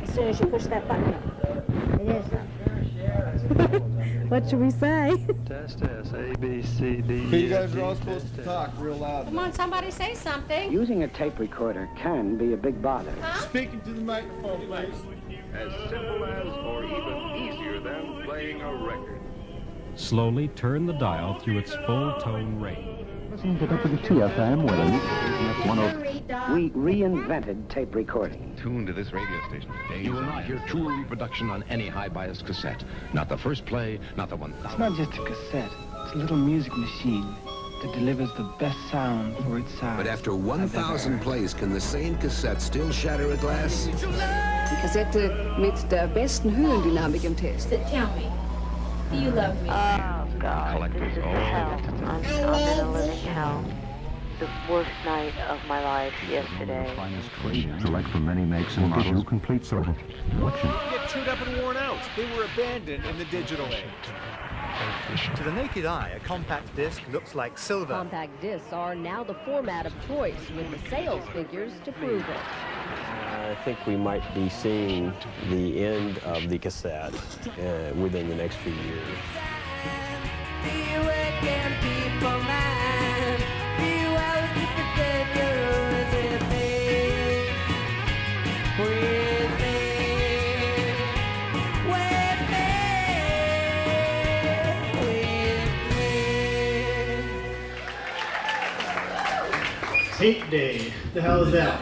As soon as you push that button. It is. What should we say? Test, A, B, C, D, E, You guys are all supposed to talk real loud. Come on, somebody say something. Using a tape recorder can be a big bother. Speaking to the microphone, please. As simple as, or even easier than, playing a record. Slowly turn the dial through its full tone range. Listening to WTFM with we reinvented tape recording. Tuned to this radio station. You will not hear true reproduction on any high-bias cassette. Not the first play, not the 1000th. It's not just a cassette. It's a little music machine that delivers the best sound for its size. But after 1,000 plays, can the same cassette still shatter a glass? Die Kassette mit der besten Höhendynamik im Test. Tell me, do you love me? Oh, God, this is hell. I'm in a living hell. The worst night of my life yesterday. Select from many makes and models. Complete selection. Get chewed up and worn out. They were abandoned in the digital age. To the naked eye, a compact disc looks like silver. Compact discs are now the format of choice, with the sales figures to prove it. I think we might be seeing the end of the cassette within the next few years. Tape day. The hell is that?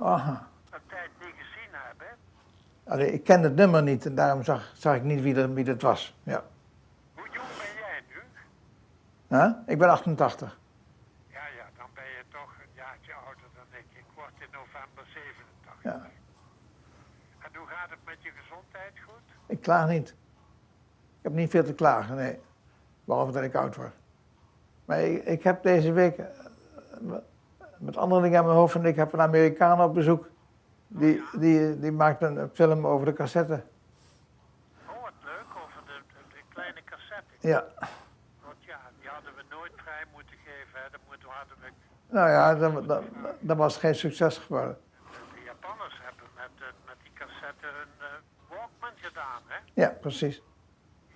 Aha. Allee, ik ken het nummer niet en daarom zag ik niet wie dat was. Ja. Hoe jong ben jij nu? Huh? Ik ben 88. Ja, dan ben je toch een jaartje ouder dan ik. Ik word in november 87. Ja. En hoe gaat het met je gezondheid? Goed? Ik klaag niet. Ik heb niet veel te klagen, nee. Behalve dat ik oud word. Maar ik heb deze week met andere dingen aan mijn hoofd en ik heb een Amerikaan op bezoek. Die maakt een film over de cassette. Oh, wat leuk, over de kleine cassette. Ja. Want ja, die hadden we nooit vrij moeten geven, hè. Hadden we... Nou ja, dat was geen succes geworden. De Japanners hebben met die cassette hun Walkman gedaan, hè? Ja, precies. De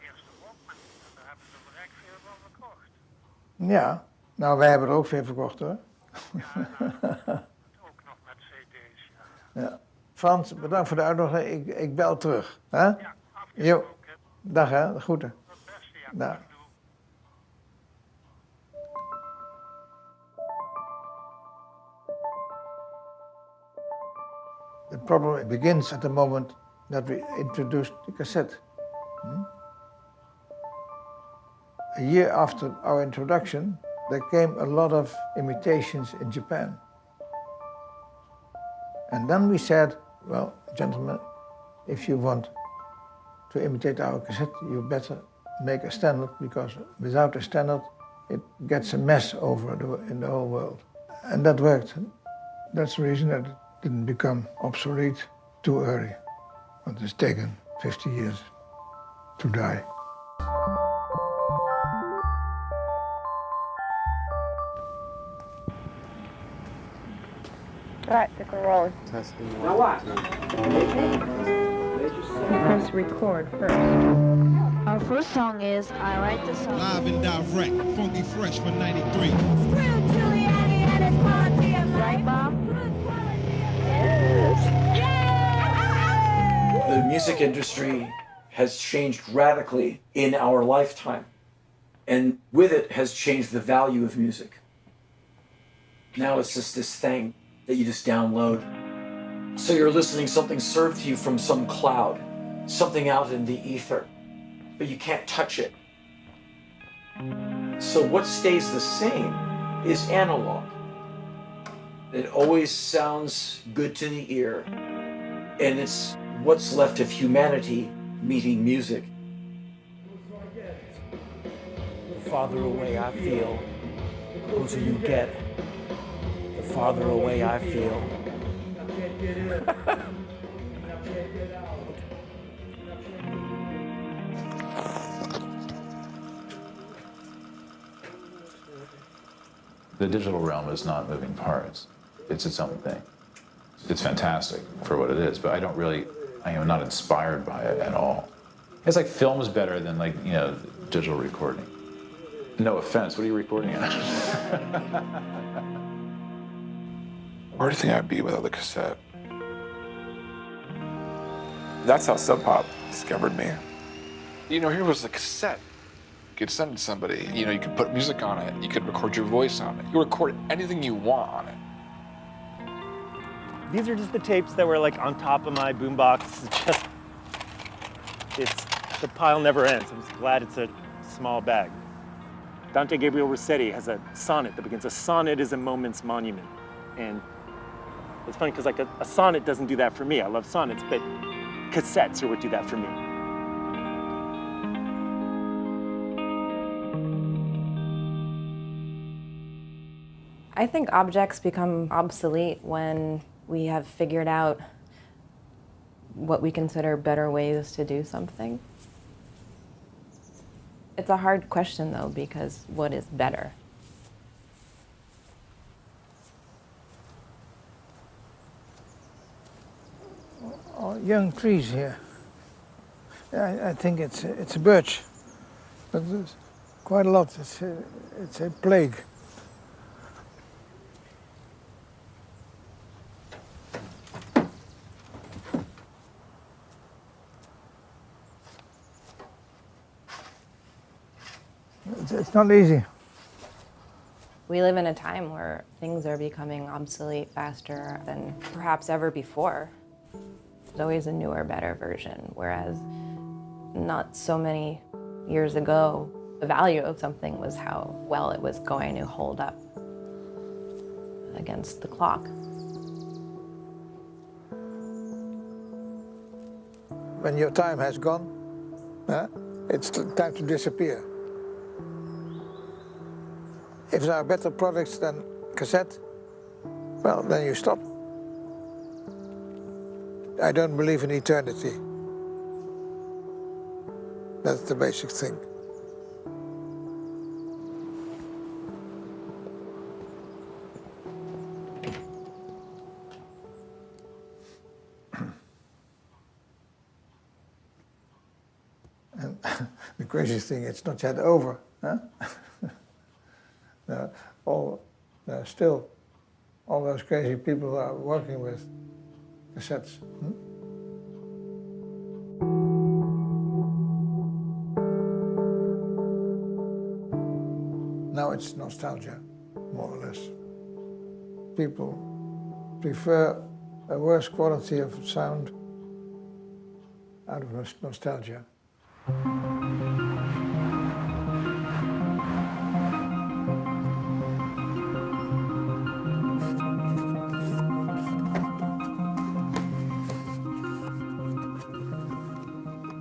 eerste Walkman, en daar hebben ze direct veel van verkocht. Ja, nou wij hebben er ook veel verkocht hoor. Ja, ook nog met cd's, ja. Ja. Frans, bedankt voor de uitnodiging. Ik bel terug. Hè? Ja, afgesproken. Dag hè, de groeten. Tot het beste, ja. Dag. The problem begins at the moment that we introduced the cassette. A year after our introduction, there came a lot of imitations in Japan. And then we said, well, gentlemen, if you want to imitate our cassette, you better make a standard, because without a standard, it gets a mess in the whole world. And that worked. That's the reason that it didn't become obsolete too early. But it's taken 50 years to die. Practical roll. Testing. Now what? Press record first. Our first song is I Write the Song. Live and direct, Funky Fresh for 93. Right, Bob? The music industry has changed radically in our lifetime, and with it has changed the value of music. Now it's just this thing that you just download. So you're listening something served to you from some cloud, something out in the ether, but you can't touch it. So what stays the same is analog. It always sounds good to the ear, and it's what's left of humanity meeting music. The farther away I feel, the closer you get. The farther away I feel. The digital realm is not moving parts. It's its own thing. It's fantastic for what it is, but I am not inspired by it at all. It's like film is better than digital recording. No offense, what are you recording at? Where do you think I'd be without the cassette? That's how Sub Pop discovered me. Here was a cassette. You could send it to somebody. You could put music on it. You could record your voice on it. You could record anything you want on it. These are just the tapes that were like on top of my boombox. The pile never ends. I'm just glad it's a small bag. Dante Gabriel Rossetti has a sonnet that begins, "A sonnet is a moment's monument." And it's funny because like a sonnet doesn't do that for me. I love sonnets, but cassettes are what do that for me. I think objects become obsolete when we have figured out what we consider better ways to do something. It's a hard question though, because what is better? Oh, young trees here. I think it's a birch, but there's quite a lot. It's a plague. It's not easy. We live in a time where things are becoming obsolete faster than perhaps ever before. There's always a newer, better version, whereas not so many years ago, the value of something was how well it was going to hold up against the clock. When your time has gone, it's time to disappear. If there are better products than cassette, well, then you stop. I don't believe in eternity. That's the basic thing. And the crazy thing, it's not yet over. Huh? Still, all those crazy people are working with cassettes. Now it's nostalgia, more or less. People prefer a worse quality of sound out of nostalgia.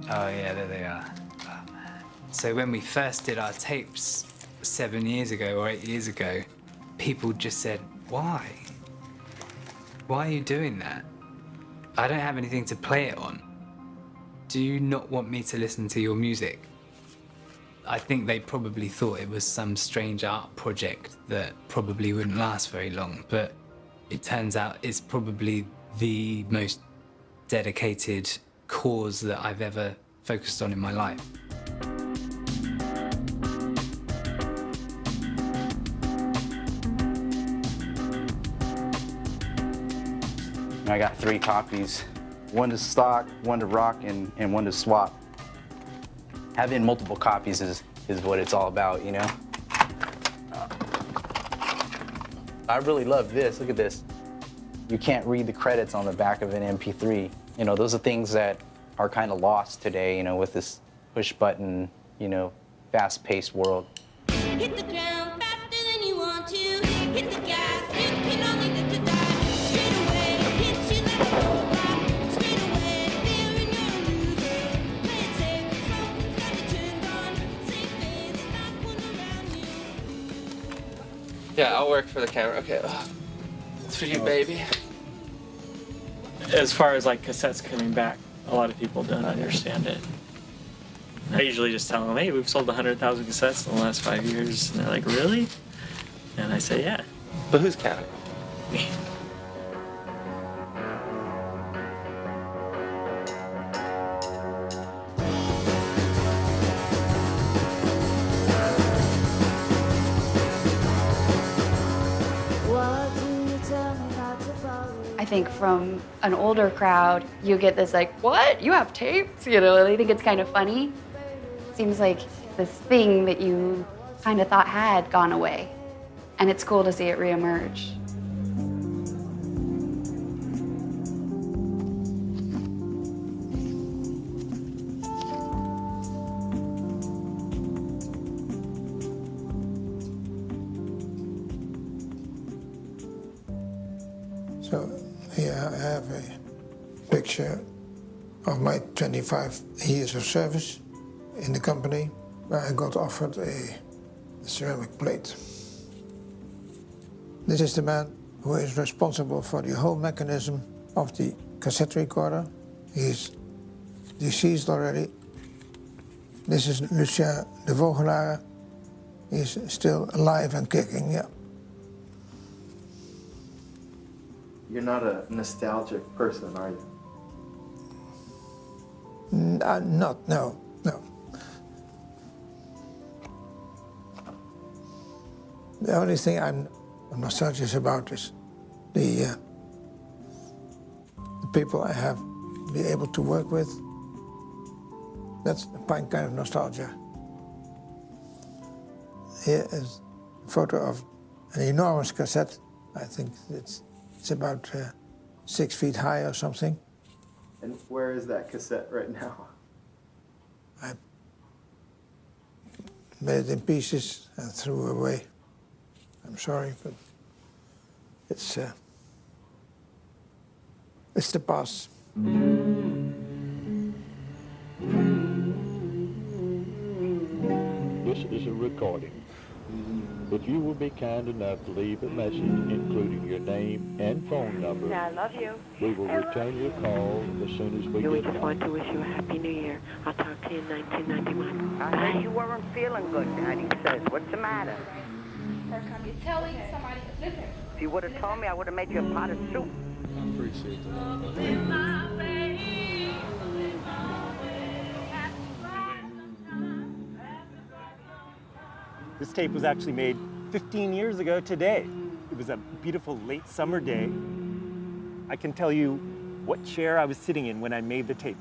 Oh yeah, there they are. Oh, man. So when we first did our tapes 7 years ago or 8 years ago, people just said, why? Why are you doing that? I don't have anything to play it on. Do you not want me to listen to your music? I think they probably thought it was some strange art project that probably wouldn't last very long, but it turns out it's probably the most dedicated cause that I've ever focused on in my life. I got 3 copies, one to stock, one to rock, and one to swap. Having multiple copies is what it's all about, you know? I really love this. Look at this. You can't read the credits on the back of an MP3. You know, those are things that are kind of lost today, you know, with this push button, you know, fast-paced world. Hit the ground faster than you want to. Hit the gas, you can only live to die. Straight away, hit you like a robot. Straight away, feeling you're a loser. Play it safe, something's got you turned on. Save face, stop one around you. Yeah, I'll work for the camera. Okay. It's for you, baby. As far as like cassettes coming back, a lot of people don't understand it. I usually just tell them, hey, we've sold 100,000 cassettes in the last 5 years. And they're like, really? And I say, yeah. But who's counting? Me. I think from an older crowd, you get this like, what? You have tapes? You know, they think it's kind of funny. Seems like this thing that you kind of thought had gone away. And it's cool to see it reemerge. So here I have a picture of my 25 years of service in the company, where I got offered a ceramic plate. This is the man who is responsible for the whole mechanism of the cassette recorder. He's deceased already. This is Lucien de Vogelaar. He's still alive and kicking, yeah. You're not a nostalgic person, are you? No. The only thing I'm nostalgic about is the people I have been able to work with. That's a kind of nostalgia. Here is a photo of an enormous cassette. I think it's about 6 feet high or something. And where is that cassette right now? I made it in pieces and threw it away. I'm sorry, but it's the past. This is a recording. If you will be kind enough to leave a message, including your name and phone number, I love you. we will return your call as soon as we We get just want to wish you a Happy New Year. I'll talk to you in 1991. I heard you weren't feeling good, Daddy says. What's the matter? First time you're telling somebody, listen. If you would have told me, I would have made you a pot of soup. I appreciate This tape was actually made 15 years ago today. It was a beautiful late summer day. I can tell you what chair I was sitting in when I made the tape.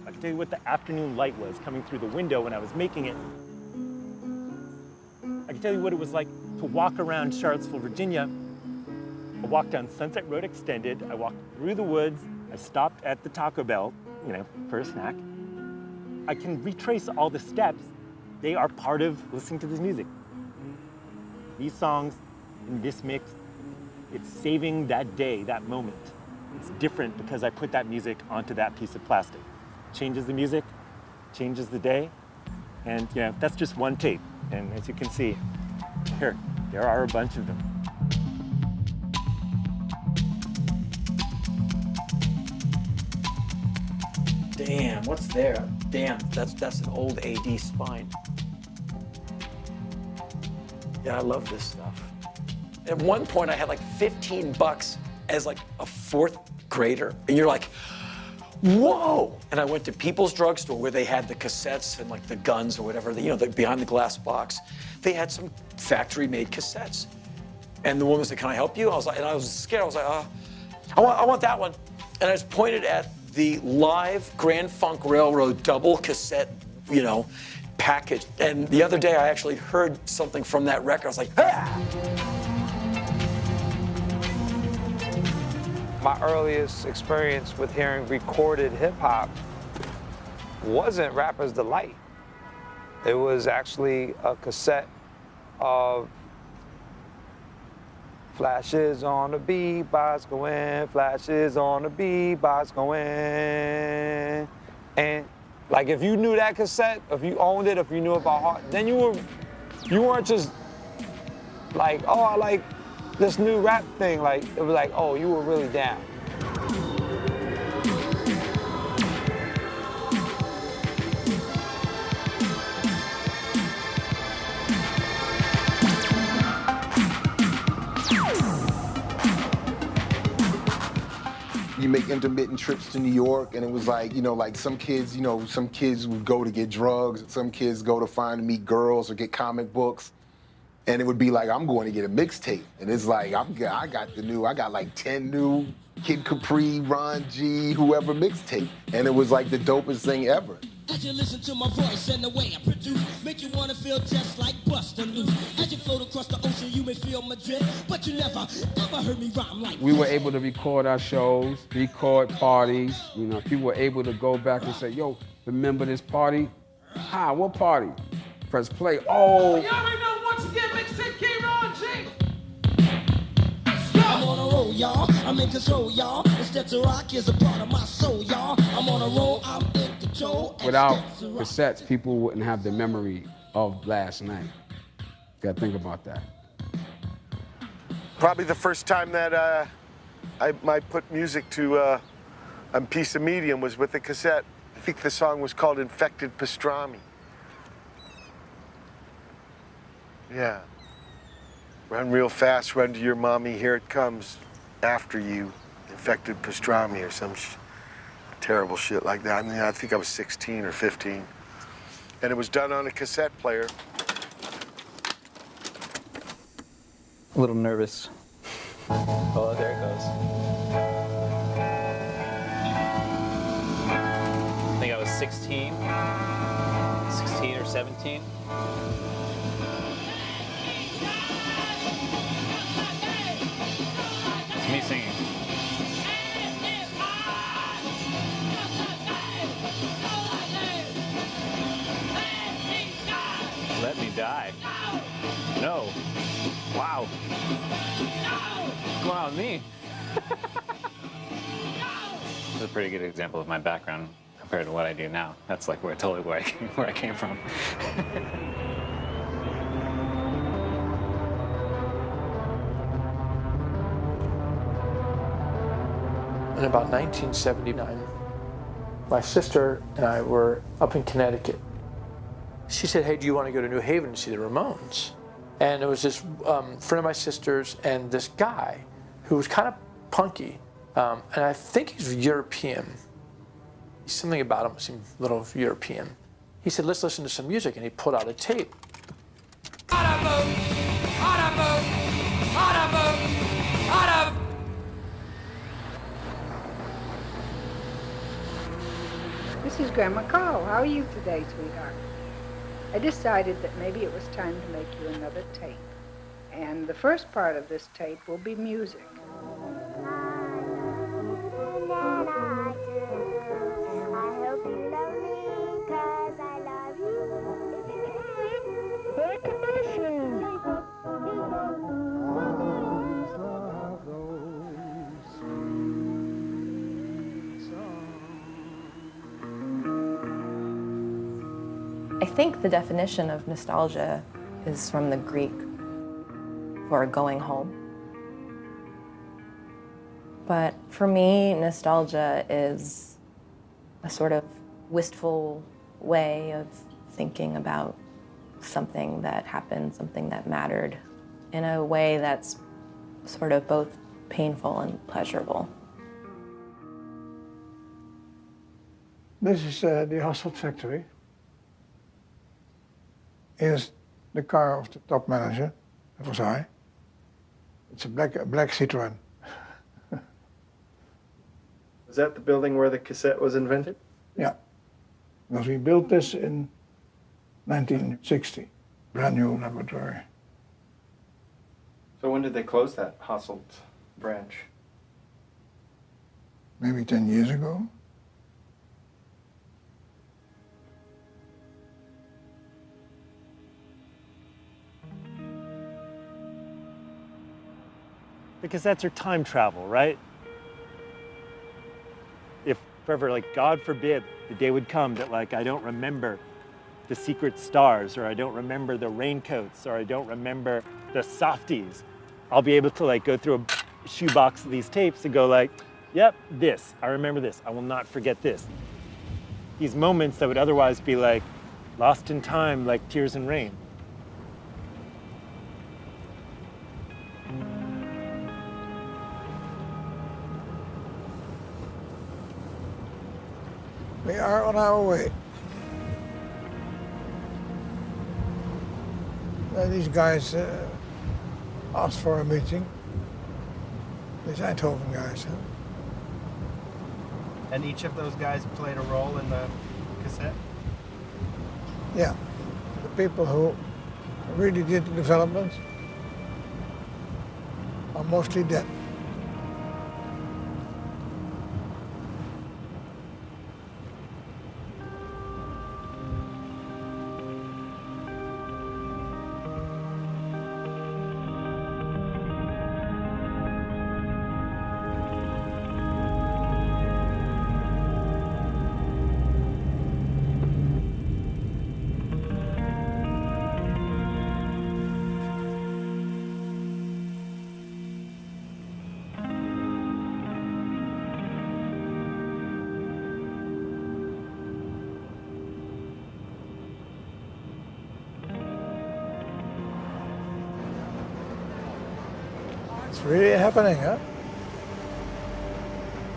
I can tell you what the afternoon light was coming through the window when I was making it. I can tell you what it was like to walk around Charlottesville, Virginia. I walked down Sunset Road Extended. I walked through the woods. I stopped at the Taco Bell, you know, for a snack. I can retrace all the steps. They are part of listening to this music. These songs in this mix, it's saving that day, that moment. It's different because I put that music onto that piece of plastic. Changes the music, changes the day, and you know, that's just one tape. And as you can see, here, there are a bunch of them. Damn, what's there? Damn, that's an old AD spine. Yeah, I love this stuff. At one point, I had like $15 as like a 4th grader, and you're like, whoa! And I went to People's Drugstore where they had the cassettes and like the guns or whatever, you know, the behind the glass box. They had some factory-made cassettes. And the woman said, can I help you? I was like, and I was scared. I was like, I want that one. And I just pointed at the live Grand Funk Railroad double cassette, you know, package. And the other day, I actually heard something from that record. I was like, ah! My earliest experience with hearing recorded hip-hop wasn't Rapper's Delight. It was actually a cassette of flashes on the beatbox going, flashes on the beatbox going. And like if you knew that cassette, if you owned it, if you knew about heart, then you weren't just like, oh, I like this new rap thing. Like, it was like, oh, you were really down. You make intermittent trips to New York, and it was like, you know, like some kids would go to get drugs, some kids go to meet girls or get comic books. And it would be like, I'm going to get a mixtape. And it's like, I got like 10 new Kid Capri, Ron G, whoever mixtape. And it was like the dopest thing ever. As you listen to my voice and the way I produce, make you wanna feel just like Busta Loose. As you float across the ocean, you may feel my drift, but you never, ever heard me rhyme like We were able to record our shows, record parties. You know, people were able to go back and say, yo, remember this party? Hi, what party? Press play. Oh. You already know once again, mixtape King Ron G. I'm on a roll, y'all. I'm in control, y'all. The steps of rock is a part of my soul, y'all. I'm on a roll, I'm in control. Without cassettes, people wouldn't have the memory of last night. You gotta think about that. Probably the first time that I put music to a piece of medium was with a cassette. I think the song was called Infected Pastrami. Yeah. Run real fast, run to your mommy, here it comes after you. Infected pastrami or some terrible shit like that. I mean, I think I was 16 or 15. And it was done on a cassette player. A little nervous. Oh, there it goes. I think I was 16 or 17. It's me singing. Let me die. No. Wow. What's going on with me? This is a pretty good example of my background compared to what I do now. That's like where I came from. In about 1979, my sister and I were up in Connecticut. She said, hey, do you want to go to New Haven and see the Ramones? And it was this friend of my sister's and this guy who was kind of punky. And I think he's European. Something about him seemed a little European. He said, let's listen to some music, and he pulled out a tape. This is Grandma Carl. How are you today, sweetheart? I decided that maybe it was time to make you another tape. And the first part of this tape will be music. I think the definition of nostalgia is from the Greek for going home. But for me, nostalgia is a sort of wistful way of thinking about something that happened, something that mattered, in a way that's sort of both painful and pleasurable. This is the Hasselt factory. Here's the car of the top manager, that was I. It's a black Citroen. Was that the building where the cassette was invented? Yeah, because we built this in 1960, brand new laboratory. So when did they close that Hasselt branch? Maybe 10 years ago. The cassettes are time travel, right? If forever, like, God forbid, the day would come that, like, I don't remember the secret stars, or I don't remember the raincoats, or I don't remember the softies, I'll be able to, like, go through a shoebox of these tapes and go, like, yep, this, I remember this, I will not forget this. These moments that would otherwise be, like, lost in time, like tears in rain. We are on our way. These guys asked for a meeting. These Eindhoven guys. Huh? And each of those guys played a role in the cassette? Yeah. The people who really did the development are mostly dead. It's really happening, huh?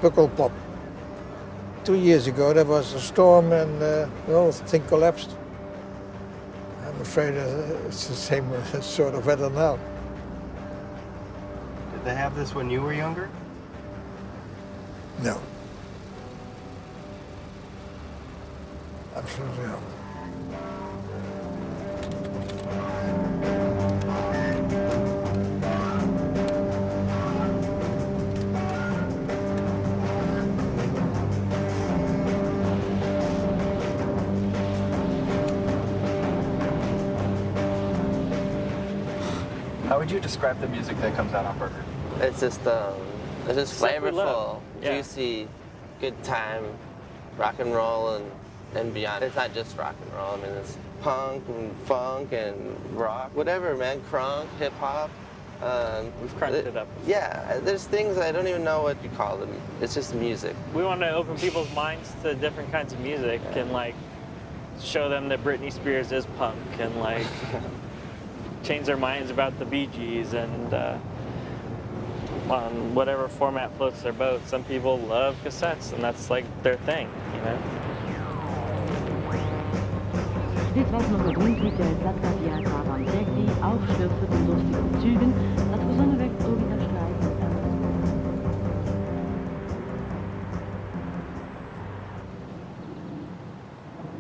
Pukkelpop. 2 years ago there was a storm and the whole thing collapsed. I'm afraid it's the same sort of weather now. Did they have this when you were younger? No. Absolutely not. How would you describe the music that comes out on Burger? It's just Stuff we love. flavorful, Yeah. juicy, good time, rock and roll and beyond. It's not just rock and roll. I mean, it's punk and funk and rock, whatever, man. Crunk, hip hop. We've crunched it up. Yeah, there's things I don't even know what you call them. It's just music. We want to open people's minds to different kinds of music and, like, show them that Britney Spears is punk and, like, change their minds about the Bee Gees and on whatever format floats their boat. Some people love cassettes and that's, like, their thing, you know? Dit was nog het rondritje uit Latgaviata van Derby, aufgeschilderd von lustigen Zügen, dat gezongen werd door Rita Streisand.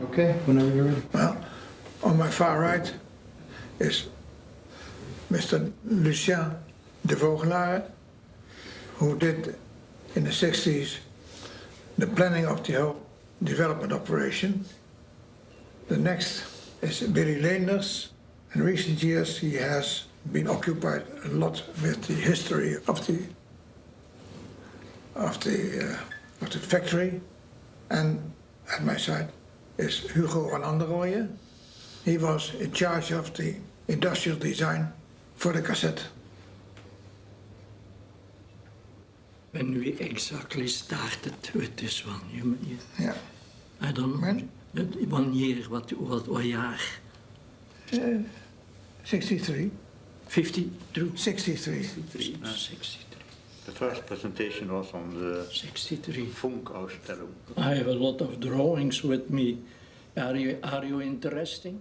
Okay, whenever you're ready. Well, on my far right is Mr. Lucien de Vogelaar, who did in the 60s the planning of the whole development operation. The next is Billy Leenders. In recent years he has been occupied a lot with the history of the factory. And at my side is Hugo van Anderrooyen. He was in charge of the industrial design for the cassette. When we exactly started with this one, Yeah. I don't know. When? 1 year, what jaar? 63. 52. 63. 63. The first presentation was on the 63. Funkausstellung. I have a lot of drawings with me. Are you interested?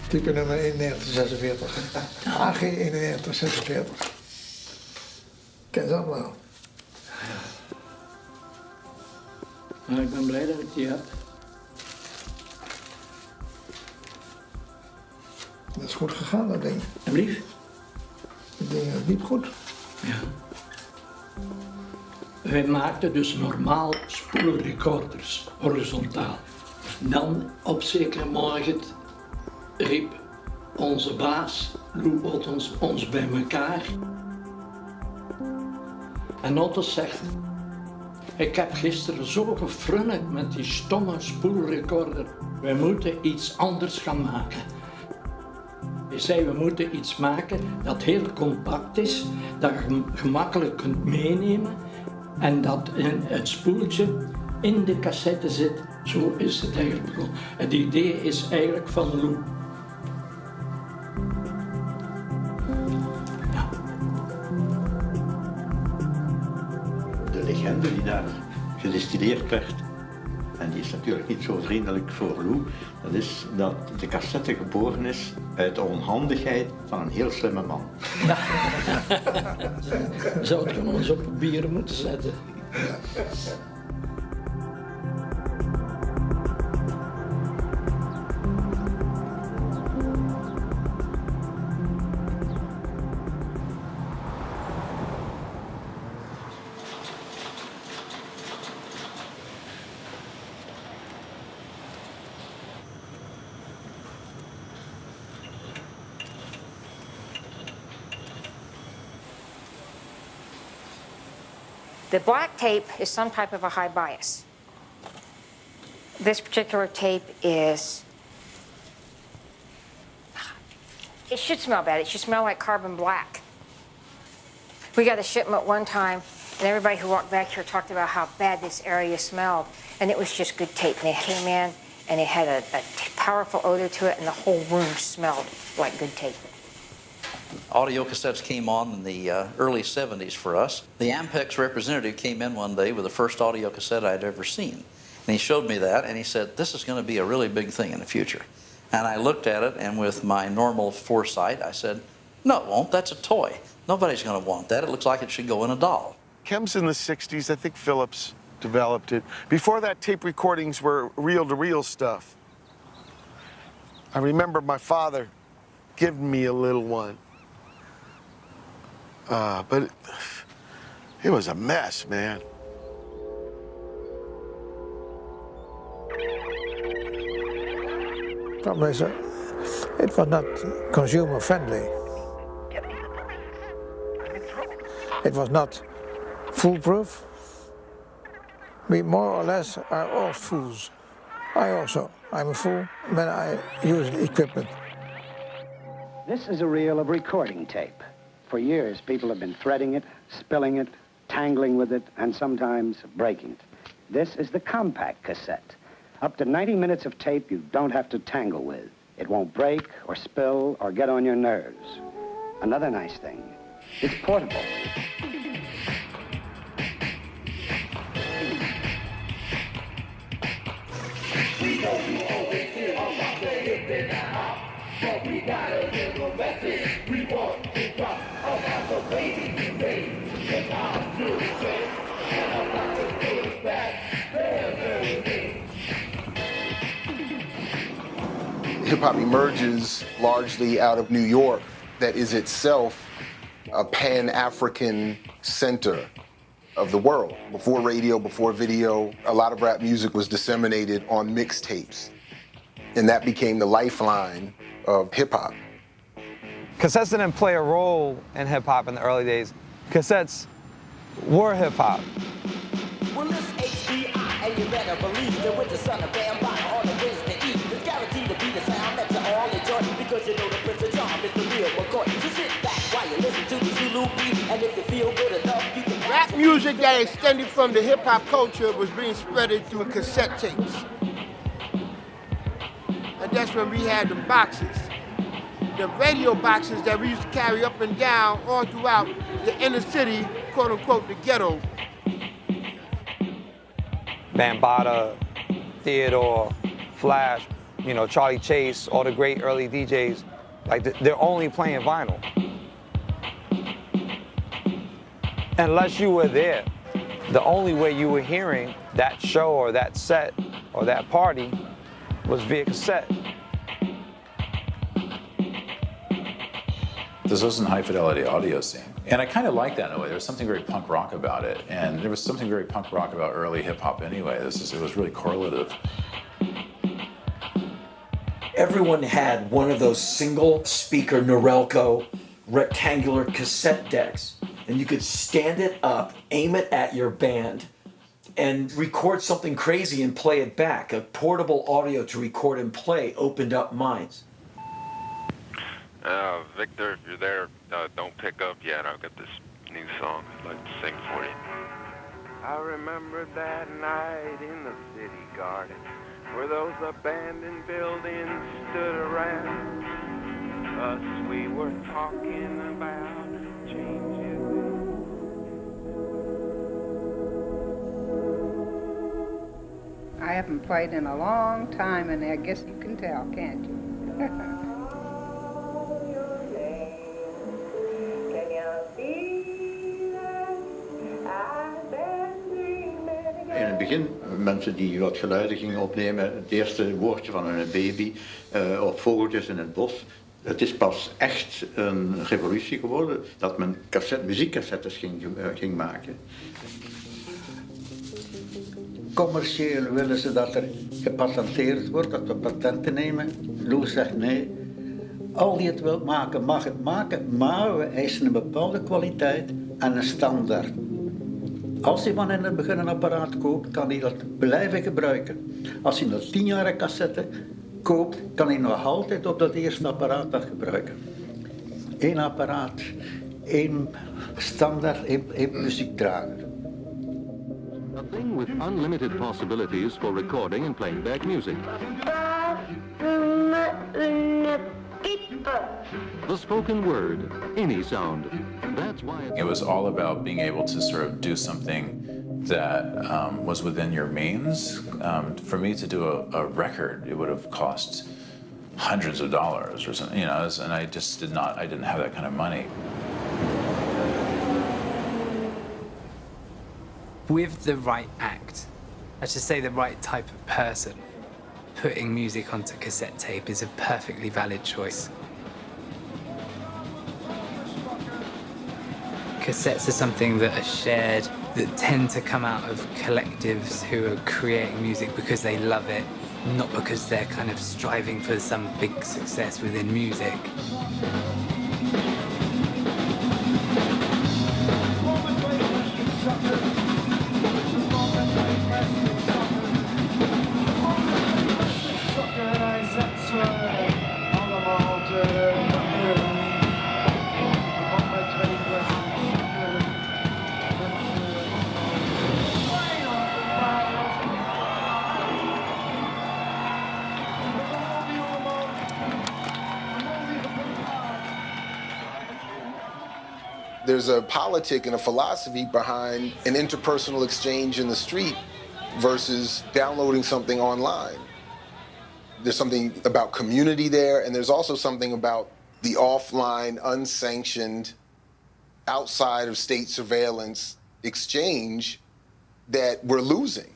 Type nummer 9146. AG 9146. Ken ze allemaal. Maar ik ben blij dat ik die heb. Dat is goed gegaan, dat ding. En lief? Dat ding liep goed. Ja. Wij maakten dus normaal spoelrecorders, horizontaal. Dan op zekere morgen riep onze baas, Lou ons bij elkaar. En Otto zegt, ik heb gisteren zo gefrunnikt met die stomme spoelrecorder. Wij moeten iets anders gaan maken. Hij zei, we moeten iets maken dat heel compact is, dat je gemakkelijk kunt meenemen en dat het spoeltje in de cassette zit. Zo is het eigenlijk begonnen. Het idee is eigenlijk van Lou. De legende die daar gedistilleerd werd, en die is natuurlijk niet zo vriendelijk voor Lou, dat is dat de cassette geboren is uit de onhandigheid van een heel slimme man. Ja. Zouden we ons op papier moeten zetten. The black tape is some type of a high bias. This particular tape is, it should smell bad. It should smell like carbon black. We got a shipment one time, and everybody who walked back here talked about how bad this area smelled, and it was just good tape. And it came in, and it had a powerful odor to it, and the whole room smelled like good tape. Audio cassettes came on in the early 70s for us. The Ampex representative came in one day with the first audio cassette I'd ever seen. And he showed me that, and he said, this is going to be a really big thing in the future. And I looked at it, and with my normal foresight, I said, no, it won't. That's a toy. Nobody's going to want that. It looks like it should go in a doll. Chem's in the 60s. I think Philips developed it. Before that, tape recordings were reel-to-reel stuff. I remember my father giving me a little one. But it was a mess, man. Problem is, it was not consumer friendly. It was not foolproof. We more or less are all fools. I'm a fool when I use equipment. This is a reel of recording tape. For years, people have been threading it, spilling it, tangling with it, and sometimes breaking it. This is the compact cassette. Up to 90 minutes of tape you don't have to tangle with. It won't break or spill or get on your nerves. Another nice thing, it's portable. But we got a little message we want to drop about the baby today. It's our new thing, and about the things that they're very Hip-hop emerges largely out of New York, that is itself a Pan-African center. of the world. Before radio, before video, a lot of rap music was disseminated on mixtapes. And that became the lifeline of hip hop. Cassettes didn't play a role in hip hop in the early days. Cassettes were hip hop. Well, it's HBI, and you better believe that with the son of Bambino on the Wednesday Eve, it's guaranteed to be the sound that you all enjoy, because you know the Prince of John is the real McCoy. So sit back while you listen to the Zulu beat, and if you feel good enough, you can... Rap music that extended from the hip-hop culture was being spreaded through cassette tapes. And that's when we had the boxes. The radio boxes that we used to carry up and down all throughout the inner city, quote-unquote, the ghetto. Bambaataa, Theodore, Flash, you know, Charlie Chase, all the great early DJs, like they're only playing vinyl. Unless you were there, the only way you were hearing that show or that set or that party was via cassette. This wasn't high fidelity audio scene. And I kind of like that in a way. There was something very punk rock about it. And there was something very punk rock about early hip hop anyway. It was really correlative. Everyone had one of those single speaker Norelco rectangular cassette decks. And you could stand it up, aim it at your band, and record something crazy and play it back. A portable audio to record and play opened up minds. Victor, if you're there, don't pick up yet. I've got this new song I'd like to sing for you. I remember that night in the city garden where those abandoned buildings stood around us. We were talking about changes. I haven't played in a long time, and I guess you can tell, can't you? In het begin, mensen die wat geluiden gingen opnemen, het eerste woordje van een baby of vogeltjes in het bos. Het is pas echt een revolutie geworden dat men muziekcassettes ging maken. Commercieel willen ze dat er gepatenteerd wordt, dat we patenten nemen. Lou zegt nee. Al die het wil maken, mag het maken, maar we eisen een bepaalde kwaliteit en een standaard. Als hij van in het begin een apparaat koopt, kan hij dat blijven gebruiken. Als hij een 10-jarige cassette koopt, kan hij nog altijd op dat eerste apparaat dat gebruiken. Eén apparaat, één standaard, één muziekdrager. A thing with unlimited possibilities for recording and playing back music. The spoken word, any sound. That's why it was all about being able to sort of do something that was within your means. For me to do a record, it would have cost hundreds of dollars or something, you know, and I just I didn't have that kind of money. With the right act, I should say the right type of person, putting music onto cassette tape is a perfectly valid choice. Cassettes are something that are shared, that tend to come out of collectives who are creating music because they love it, not because they're kind of striving for some big success within music. There's a politic and a philosophy behind an interpersonal exchange in the street versus downloading something online. There's something about community there, and there's also something about the offline, unsanctioned, outside of state surveillance exchange that we're losing.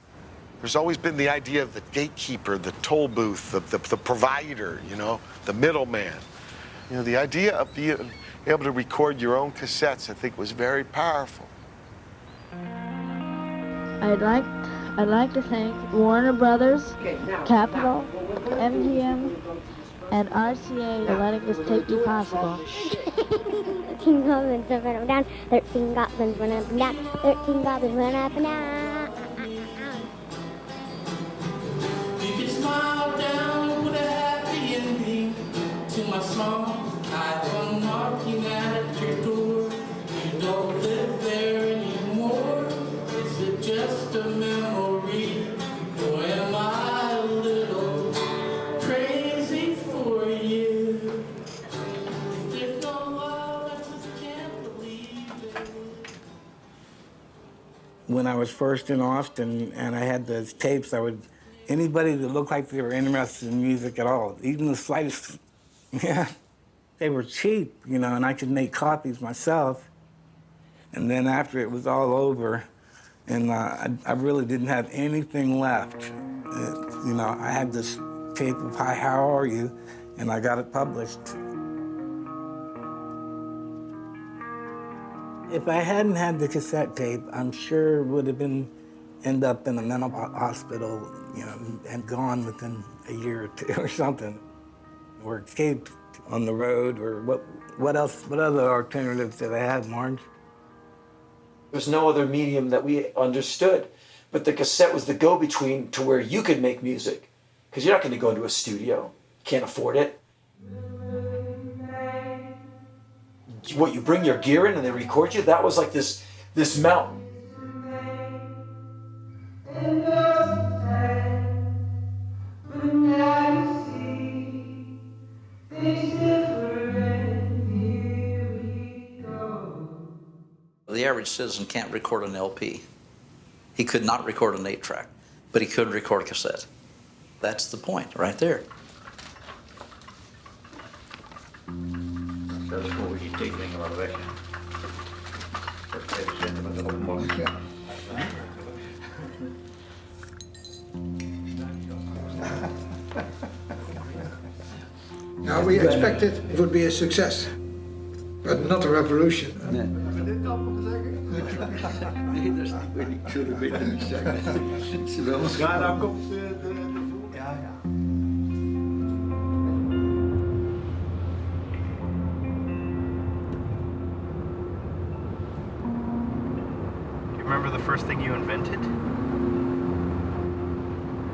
There's always been the idea of the gatekeeper, the toll booth, the provider, you know, the middleman. You know, the idea of being able to record your own cassettes, I think, was very powerful. I'd like to thank Warner Brothers, Capitol, MGM, and RCA for letting this tape be possible. 13 goblins went up and down, 13 goblins went up and down, 13 goblins went up and down. You can smile down with a happy ending to my song. I come knocking at your door. You don't live there anymore. Is it just a memory? Or am I a little crazy for you? If there's no love, I just can't believe it. When I was first in Austin and I had those tapes, anybody that looked like they were interested in music at all, even the slightest, yeah, they were cheap, you know, and I could make copies myself. And then after it was all over, and I really didn't have anything left, you know, I had this tape of Hi, How Are You? And I got it published. If I hadn't had the cassette tape, I'm sure it would have end up in a mental hospital, you know, and gone within a year or two or something, or escaped on the road, or what other alternatives did I have, Marge? There's no other medium that we understood, but the cassette was the go-between to where you could make music, because you're not going to go into a studio, you can't afford it. What, you bring your gear in and they record you? That was like this mountain. The average citizen can't record an LP. He could not record an 8-track, but he could record a cassette. That's the point right there. Dat is gewoon die tekeningen maar weg. Even zetten met een opmorgen. Ja. Now we expected it would be a success, but not a revolution. Nee. Hebben we dit allemaal gezegd? Nee, dat is niet. Ik zou het beter niet zeggen. Ze wel eens. Ja, nou komt de ja. Remember the first thing you invented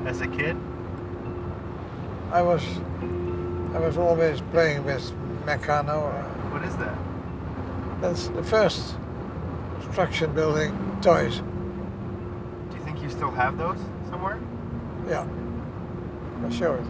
as a kid? I was always playing with Meccano. What is that? That's the first construction building toys. Do you think you still have those somewhere? Yeah, I'll show it.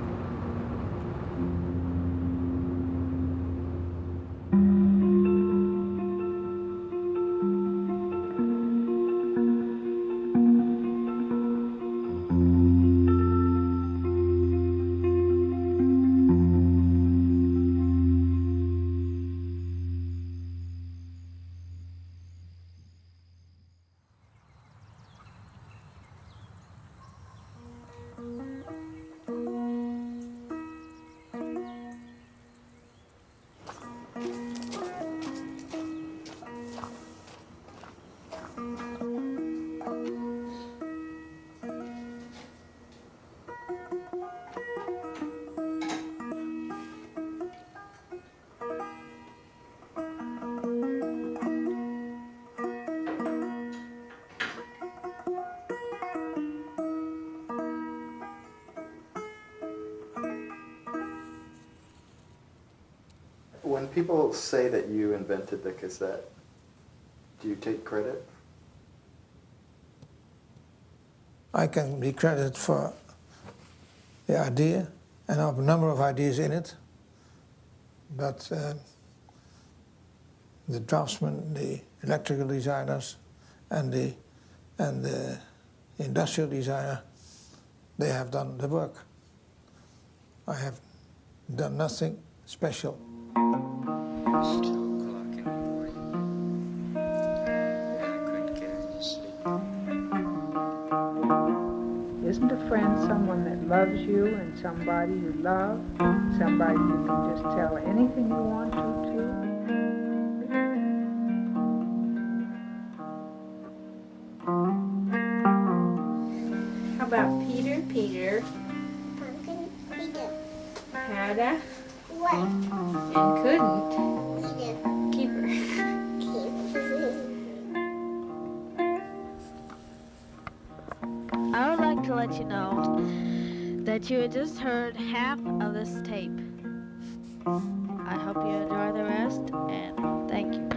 When people say that you invented the cassette, do you take credit? I can be credited for the idea, and I have a number of ideas in it, but the draftsmen, the electrical designers, and the industrial designer, they have done the work. I have done nothing special. Isn't a friend someone that loves you and somebody you love? Somebody you can just tell anything you want to? How about Peter? Peter had a and couldn't keep her. I would like to let you know that you had just heard half of this tape. I hope you enjoy the rest, and thank you.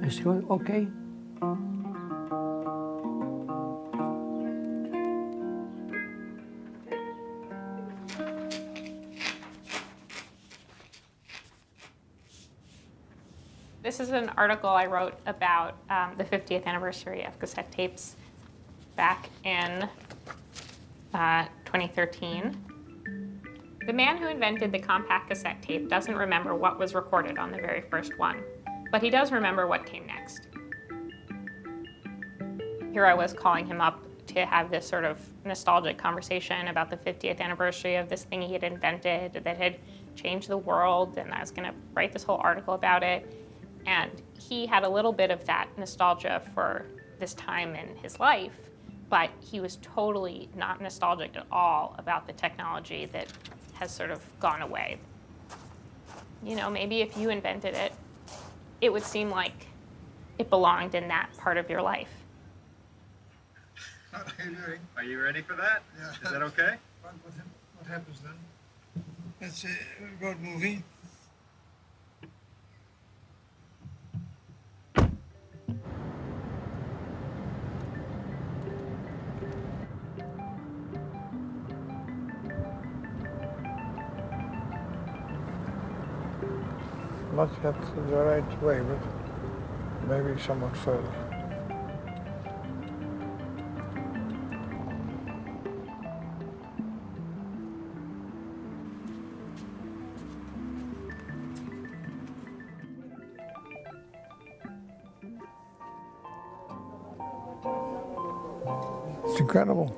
Is it good? Okay? This is an article I wrote about the 50th anniversary of cassette tapes back in 2013. The man who invented the compact cassette tape doesn't remember what was recorded on the very first one, but he does remember what came next. Here I was calling him up to have this sort of nostalgic conversation about the 50th anniversary of this thing he had invented that had changed the world, and I was going to write this whole article about it. And he had a little bit of that nostalgia for this time in his life, but he was totally not nostalgic at all about the technology that has sort of gone away. You know, maybe if you invented it, it would seem like it belonged in that part of your life. How are you doing? Are you ready for that? Yeah. Is that okay? What happens then? Let's say go to movie. Not yet the right way, but maybe somewhat further. It's incredible,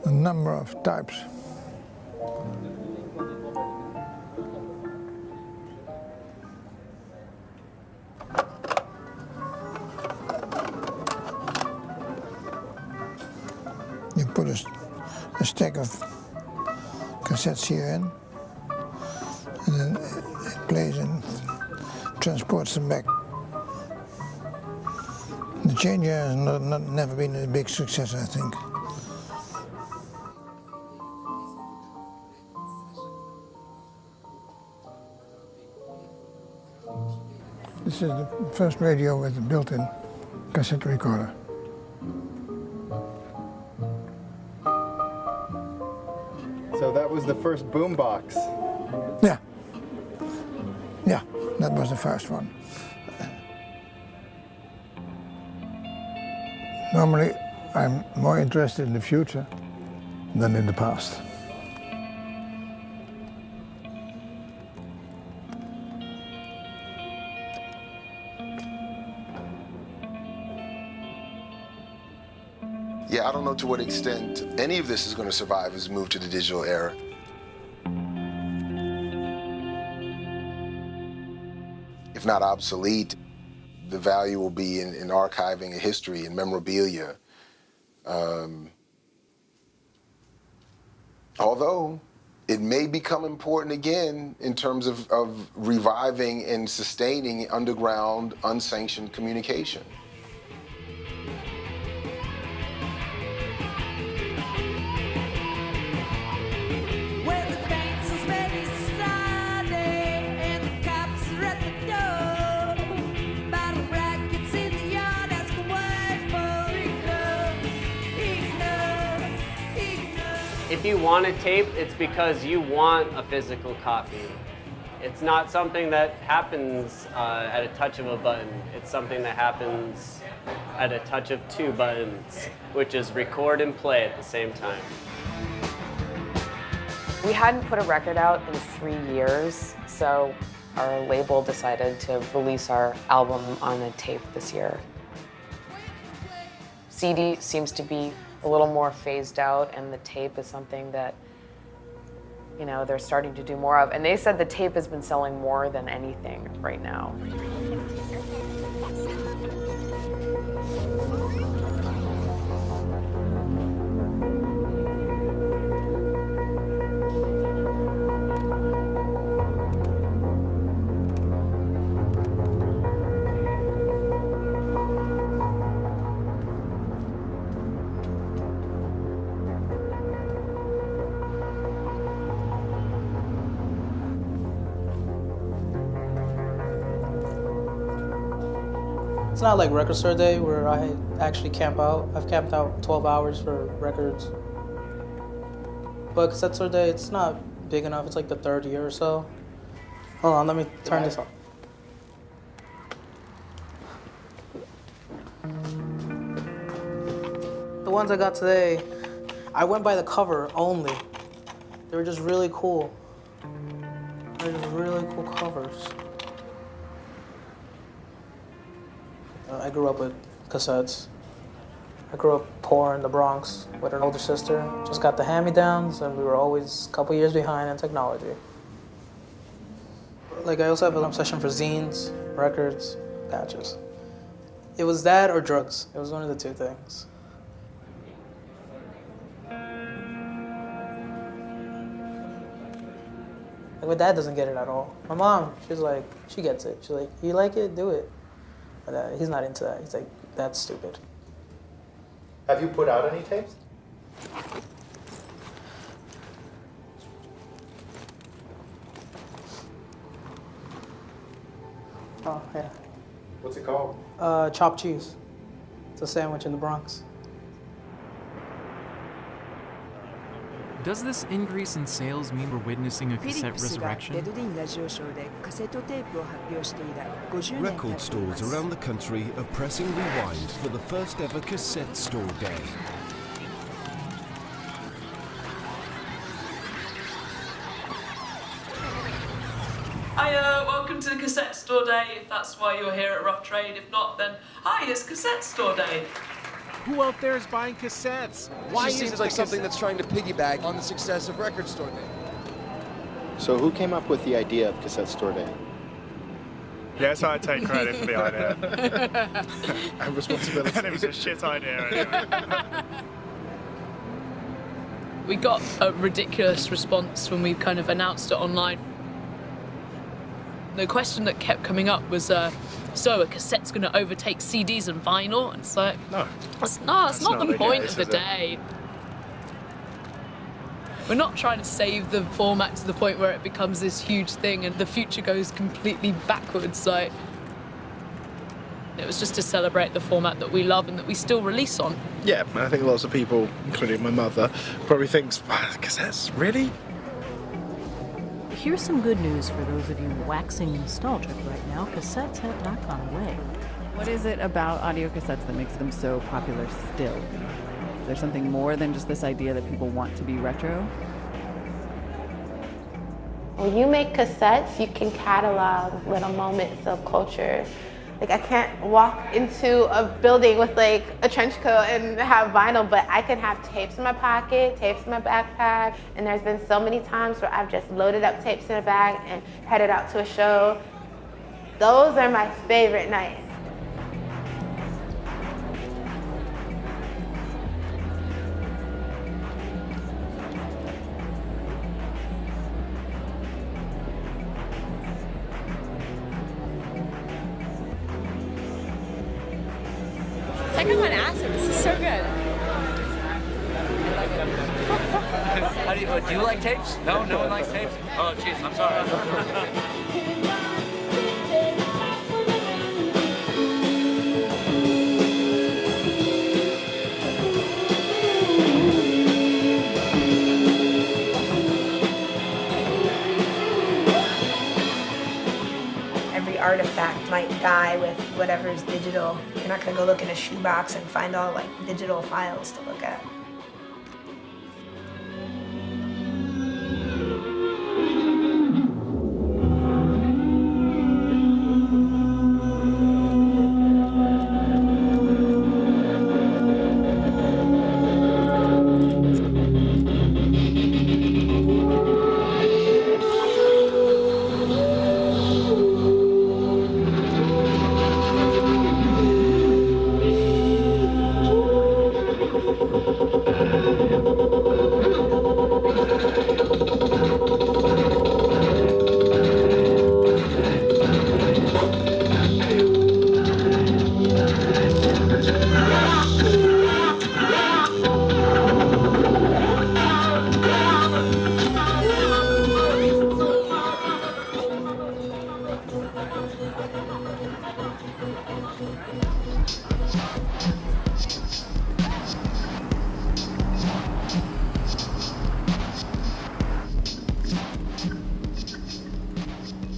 the number of types. You put a stack of cassettes here in, and then it plays and transports them back. The changer has never been a big success, I think. This is the first radio with a built-in cassette recorder. So that was the first boombox. Yeah. Yeah, that was the first one. Normally, I'm more interested in the future than in the past. Yeah, I don't know to what extent any of this is going to survive as we move to the digital era. If not obsolete, the value will be in archiving a history and memorabilia. Although it may become important again in terms of reviving and sustaining underground, unsanctioned communication. If you want a tape, it's because you want a physical copy. It's not something that happens at a touch of a button. It's something that happens at a touch of two buttons, which is record and play at the same time. We hadn't put a record out in 3 years, so our label decided to release our album on a tape this year. CD seems to be a little more phased out, and the tape is something that, you know, they're starting to do more of. And they said the tape has been selling more than anything right now. It's not like record store day where I actually camp out. I've camped out 12 hours for records. But cassette store day, it's not big enough. It's like the third year or so. Hold on, let me turn this off. The ones I got today, I went by the cover only. They were just really cool. They're just really cool covers. I grew up with cassettes. I grew up poor in the Bronx with an older sister. Just got the hand-me-downs, and we were always a couple years behind in technology. Like, I also have an obsession for zines, records, patches. It was that or drugs. It was one of the two things. Like, my dad doesn't get it at all. My mom, she's like, she gets it. She's like, you like it? Do it. But he's not into that. He's like, that's stupid. Have you put out any tapes? Oh, yeah. What's it called? Chopped cheese. It's a sandwich in the Bronx. Does this increase in sales mean we're witnessing a フィリ cassette ップスが resurrection? レドディンラジオショーでカセットテープを発表して以来50年経 Record っていま stores す。 around the country are pressing rewind for the first ever cassette store day. Hiya, welcome to Cassette Store Day, if that's why you're here at Rough Trade. If not, then hi, it's Cassette Store Day. Who out there is buying cassettes? Why seems like something that's trying to piggyback on the success of Record Store Day. So who came up with the idea of Cassette Store Day? Yes, I take credit for the idea. And responsibility. And it was a shit idea anyway. We got a ridiculous response when we kind of announced it online. The question that kept coming up was, so a cassette's going to overtake CDs and vinyl? And it's like, no, that's not the point of the day. We're not trying to save the format to the point where it becomes this huge thing and the future goes completely backwards. Like, it was just to celebrate the format that we love and that we still release on. Yeah, I think lots of people, including my mother, probably thinks, cassettes, really? Here's some good news for those of you waxing nostalgic right now. Cassettes have not gone away. What is it about audio cassettes that makes them so popular still? Is there something more than just this idea that people want to be retro? When you make cassettes, you can catalog little moments of culture. Like, I can't walk into a building with like a trench coat and have vinyl, but I can have tapes in my pocket, tapes in my backpack, and there's been so many times where I've just loaded up tapes in a bag and headed out to a show. Those are my favorite nights. Second one acid. This is so good. Do you like tapes? No, no one likes tapes? Oh, jeez, I'm sorry. Every artifact might die with whatever's digital. You're not gonna go look in a shoebox and find all like digital files to look at.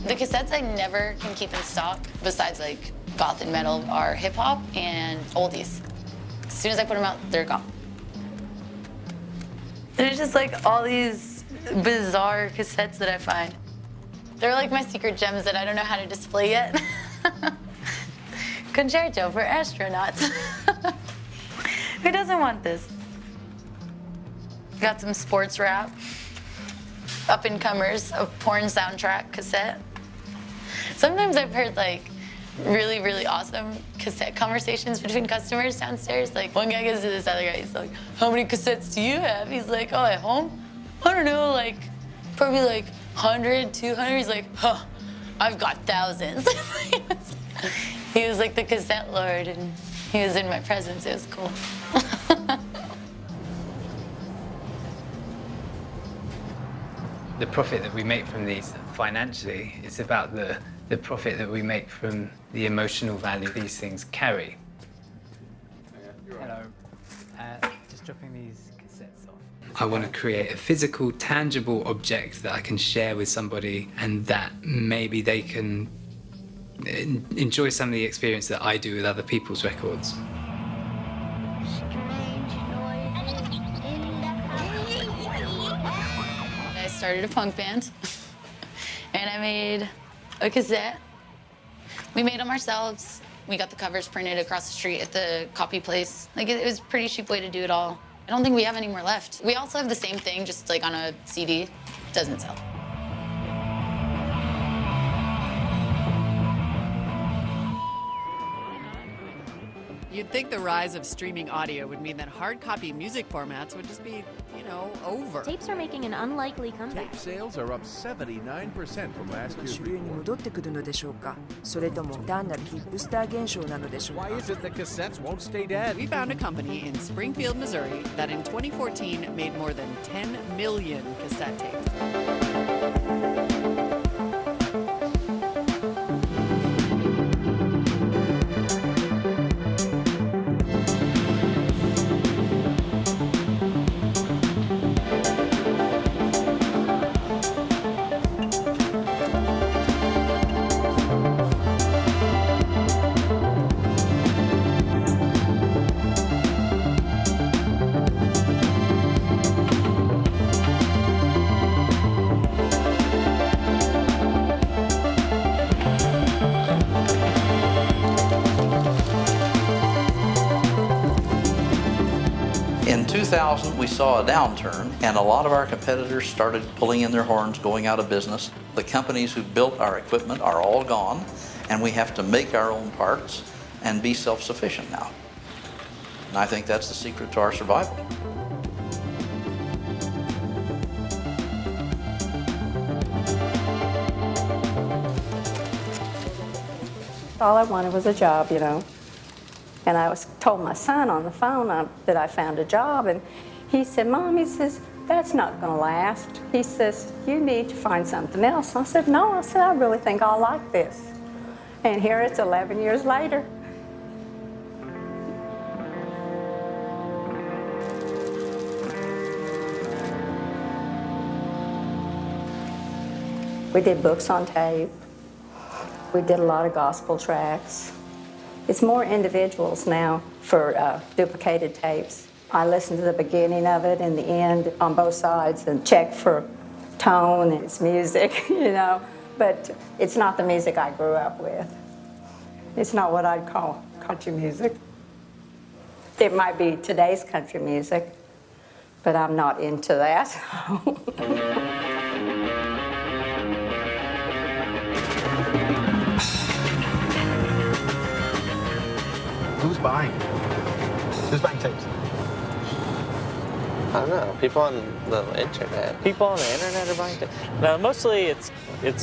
The cassettes I never can keep in stock, besides like goth and metal, are hip hop and oldies. As soon as I put them out, they're gone. There's just like all these bizarre cassettes that I find. They're like my secret gems that I don't know how to display yet. Concerto for astronauts. Who doesn't want this? Got some sports rap. Up-and-comers, a porn soundtrack cassette. Sometimes I've heard like really, really awesome cassette conversations between customers downstairs. Like one guy goes to this other guy, he's like, how many cassettes do you have? He's like, oh, at home? I don't know, like probably like 100, 200. He's like, huh, I've got thousands. He was like the cassette lord and he was in my presence, it was cool. The profit that we make from these financially is about the profit that we make from the emotional value these things carry. Hello. Just dropping these cassettes off. I want to create a physical, tangible object that I can share with somebody and that maybe they can enjoy some of the experience that I do with other people's records. I started a punk band and I made a cassette. We made them ourselves. We got the covers printed across the street at the copy place. Like it was a pretty cheap way to do it all. I don't think we have any more left. We also have the same thing, just like on a CD. Doesn't sell. You'd think the rise of streaming audio would mean that hard copy music formats would just be, you know, over. Tapes are making an unlikely comeback. Tape sales are up 79% from last year's 主流に戻ってくるのでしょうかそれとも単なるヒップスター現象なのでしょうか Why is it that cassettes won't stay dead? We found a company in Springfield, Missouri that in 2014 made more than 10 million cassette tapes. In 2000, we saw a downturn, and a lot of our competitors started pulling in their horns, going out of business. The companies who built our equipment are all gone, and we have to make our own parts and be self-sufficient now. And I think that's the secret to our survival. All I wanted was a job, you know. And I told my son on the phone that I found a job, and he said, Mom, he says, that's not going to last. He says, you need to find something else. I said, no, I said, I really think I'll like this. And here it's 11 years later. We did books on tape. We did a lot of gospel tracks. It's more individuals now for duplicated tapes. I listen to the beginning of it and the end on both sides and check for tone and its music, you know. But it's not the music I grew up with. It's not what I'd call country music. It might be today's country music, but I'm not into that. Who's buying? Who's buying tapes? I don't know. People on the internet. People on the internet are buying tapes. No, mostly it's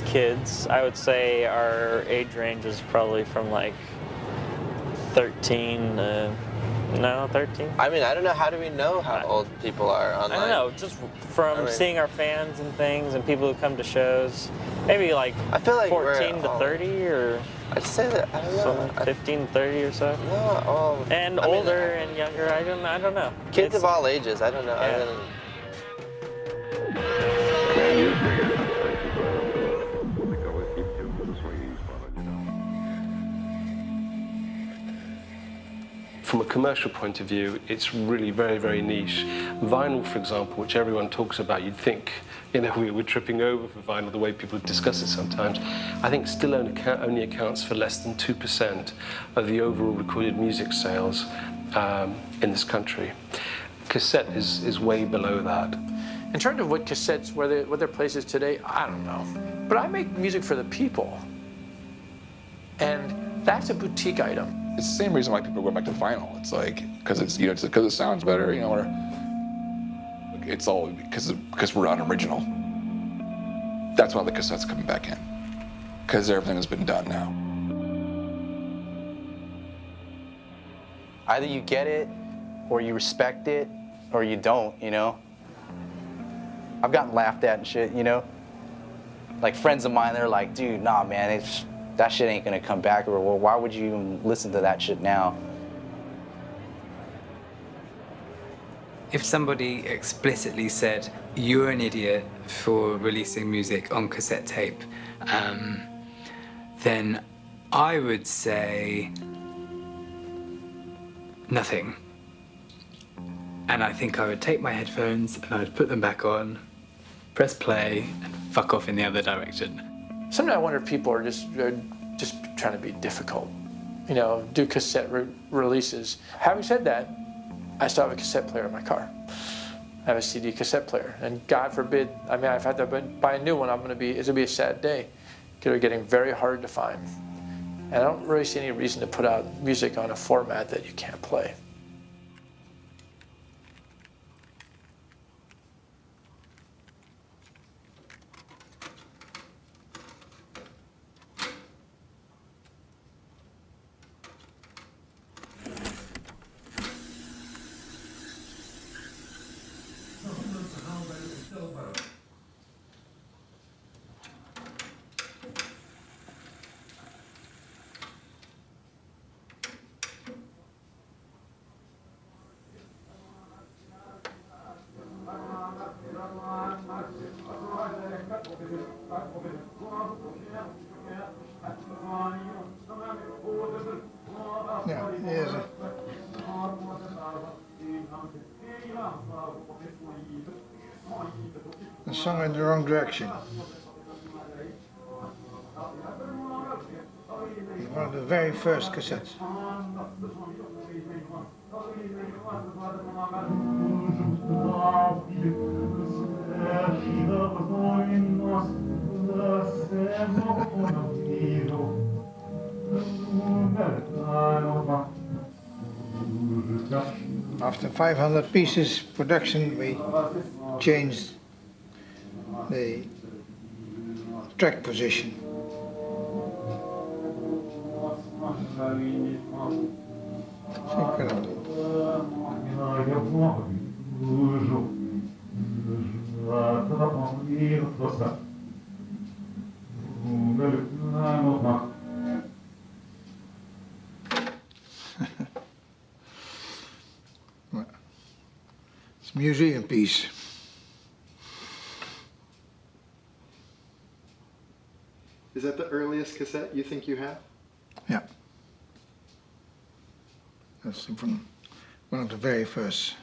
kids. I would say our age range is probably from like 13 to, no, 13. I mean, I don't know. How do we know how old people are online? I don't know. Just from seeing our fans and things and people who come to shows. Maybe like, I feel like 14 to 30 or... I'd say that, I don't know. 15, 30 or so. No, and older and younger, I don't know. Kids of all ages, I don't know. Yeah. From a commercial point of view, it's really very, very niche. Vinyl, for example, which everyone talks about, you'd think, you know, we're tripping over for vinyl the way people discuss it sometimes. I think still only accounts for less than 2% of the overall recorded music sales in this country. Cassette is way below that. In terms of what cassettes, what their place is today, I don't know. But I make music for the people. And that's a boutique item. It's the same reason why people go back to vinyl. It's like, because it's, you know, because it sounds better, you know, or it's all because we're unoriginal. That's why the cassette's coming back in, because everything has been done now. Either you get it, or you respect it, or you don't, you know? I've gotten laughed at and shit, you know? Like friends of mine, they're like, dude, nah, man, that shit ain't gonna come back, or well, why would you even listen to that shit now? If somebody explicitly said, you're an idiot for releasing music on cassette tape, then I would say nothing. And I think I would take my headphones and I'd put them back on, press play, and fuck off in the other direction. Sometimes I wonder if people are just trying to be difficult, you know, do cassette releases. Having said that, I still have a cassette player in my car. I have a CD cassette player, and God forbid, I mean, I've had to buy a new one. It's gonna be a sad day. They're getting very hard to find. And I don't really see any reason to put out music on a format that you can't play. Ja, deze. A song in the wrong direction. One of the very first cassettes. After 500 pieces production, we changed the track position. It's a museum piece. Is that the earliest cassette you think you have? Yeah. That's from one of the very first.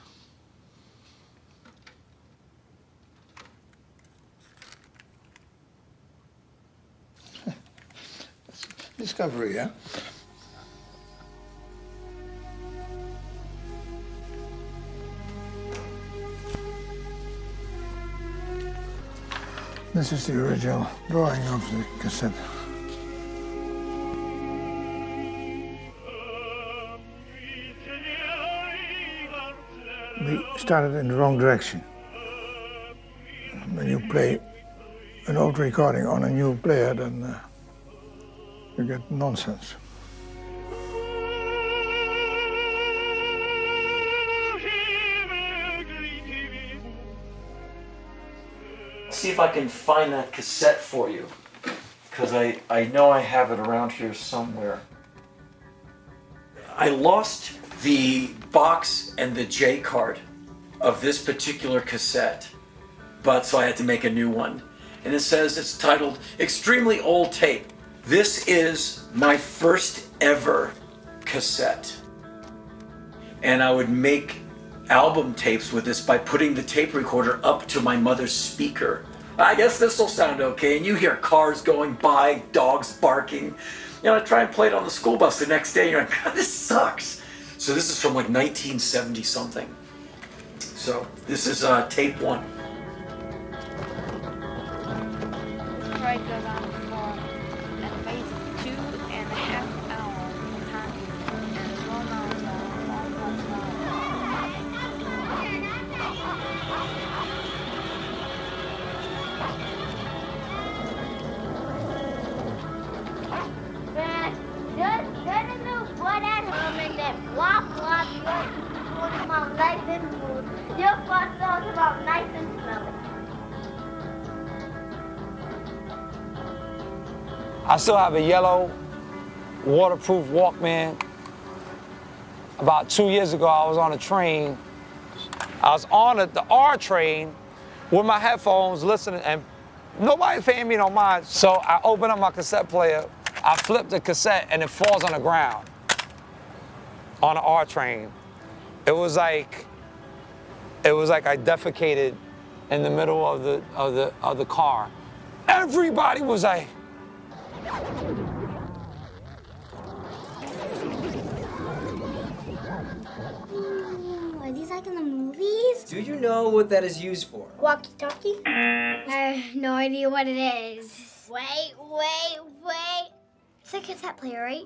Discovery, yeah? This is the original drawing of the cassette. We started in the wrong direction. When you play an old recording on a new player, then you get nonsense. See if I can find that cassette for you, because I know I have it around here somewhere. I lost the box and the J card of this particular cassette, but so I had to make a new one. And it says it's titled Extremely Old Tape. This is my first ever cassette. And I would make album tapes with this by putting the tape recorder up to my mother's speaker. I guess this will sound okay. And you hear cars going by, dogs barking. You know, I try and play it on the school bus the next day, and you're like, God, this sucks. So this is from like 1970 something. So this is tape 1. Right goes on for an amazing 2.5 hours of time, and as well known as Your first thoughts about nice and smelly. I still have a yellow waterproof Walkman. About 2 years ago, I was on a train. I was on the R train with my headphones listening, and nobody's paying me no mind. So I open up my cassette player, I flip the cassette, and it falls on the ground on the R train. It was like I defecated in the middle of the car. Everybody was like. Are these like in the movies? Do you know what that is used for? Walkie-talkie? I have no idea what it is. Wait. It's a cassette player, right?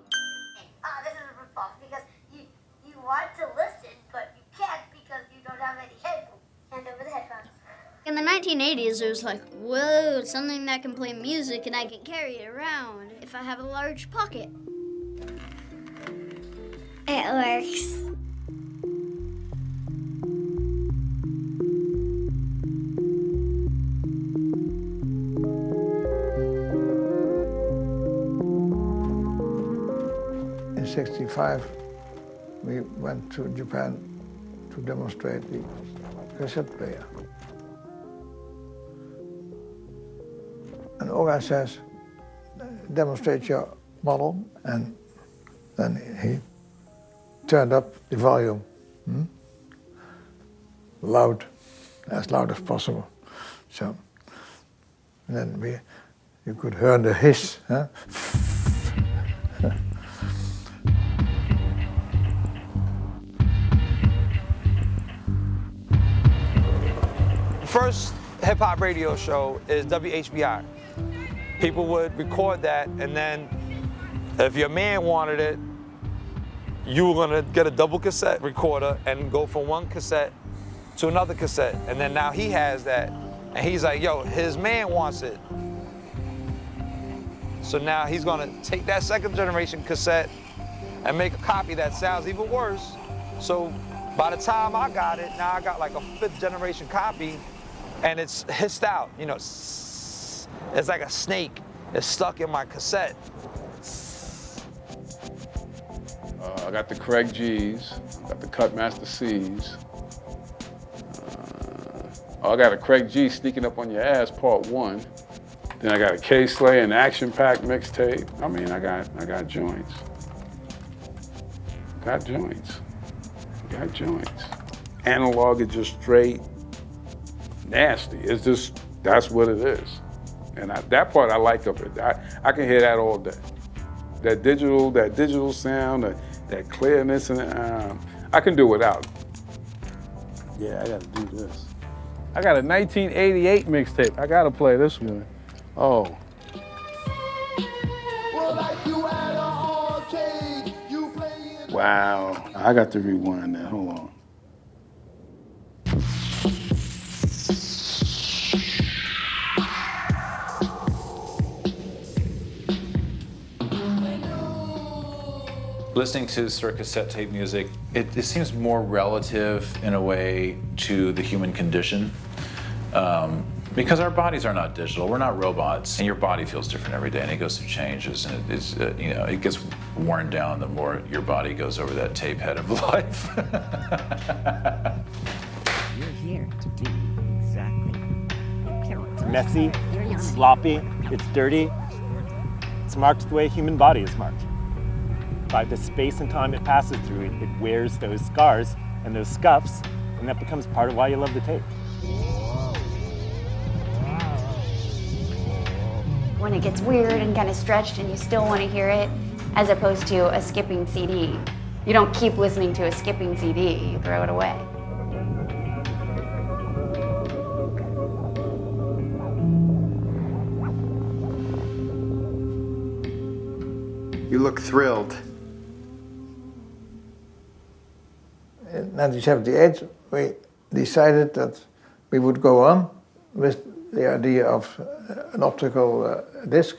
This is a rip-off because you want to listen, but you can't because you don't have any headphones. Hand over the headphones. In the 1980s, it was like, whoa, it's something that can play music and I can carry it around if I have a large pocket. It works. In '65, we went to Japan to demonstrate the cassette player. And Oga says, demonstrate your model, and then he turned up the volume, loud as possible. So, and then you could hear the hiss. Huh? First hip-hop radio show is WHBI. People would record that, and then if your man wanted it, you were gonna get a double cassette recorder and go from one cassette to another cassette. And then now he has that, and he's like, yo, his man wants it. So now he's gonna take that second generation cassette and make a copy that sounds even worse. So by the time I got it, now I got like a 5th generation copy, and it's hissed out, you know, it's like a snake. It's stuck in my cassette. I got the Craig G's, got the Cutmaster C's. I got a Craig G Sneaking Up on Your Ass, Part 1. Then I got a K-Slay and Action Pack mixtape. I mean, I got joints. Got joints. Analog is just straight nasty. It's just, that's what it is. And that part I like of it. I can hear that all day. That digital sound, that clearness, and I can do without it. Yeah, I gotta do this. I got a 1988 mixtape. I gotta play this one. Oh. Wow, I got to rewind that, hold on. Listening to sort of cassette tape music, it seems more relative in a way to the human condition. Because our bodies are not digital, we're not robots, and your body feels different every day, and it goes through changes, and it gets worn down the more your body goes over that tape head of life. You're here to do exactly. It's messy, it's sloppy, it's dirty. It's marked the way a human body is marked. by the space and time it passes through. It wears those scars and those scuffs, and that becomes part of why you love the tape. When it gets weird and kind of stretched and you still want to hear it, as opposed to a skipping CD. You don't keep listening to a skipping CD, you throw it away. You look thrilled. In 1978, we decided that we would go on with the idea of an optical disc.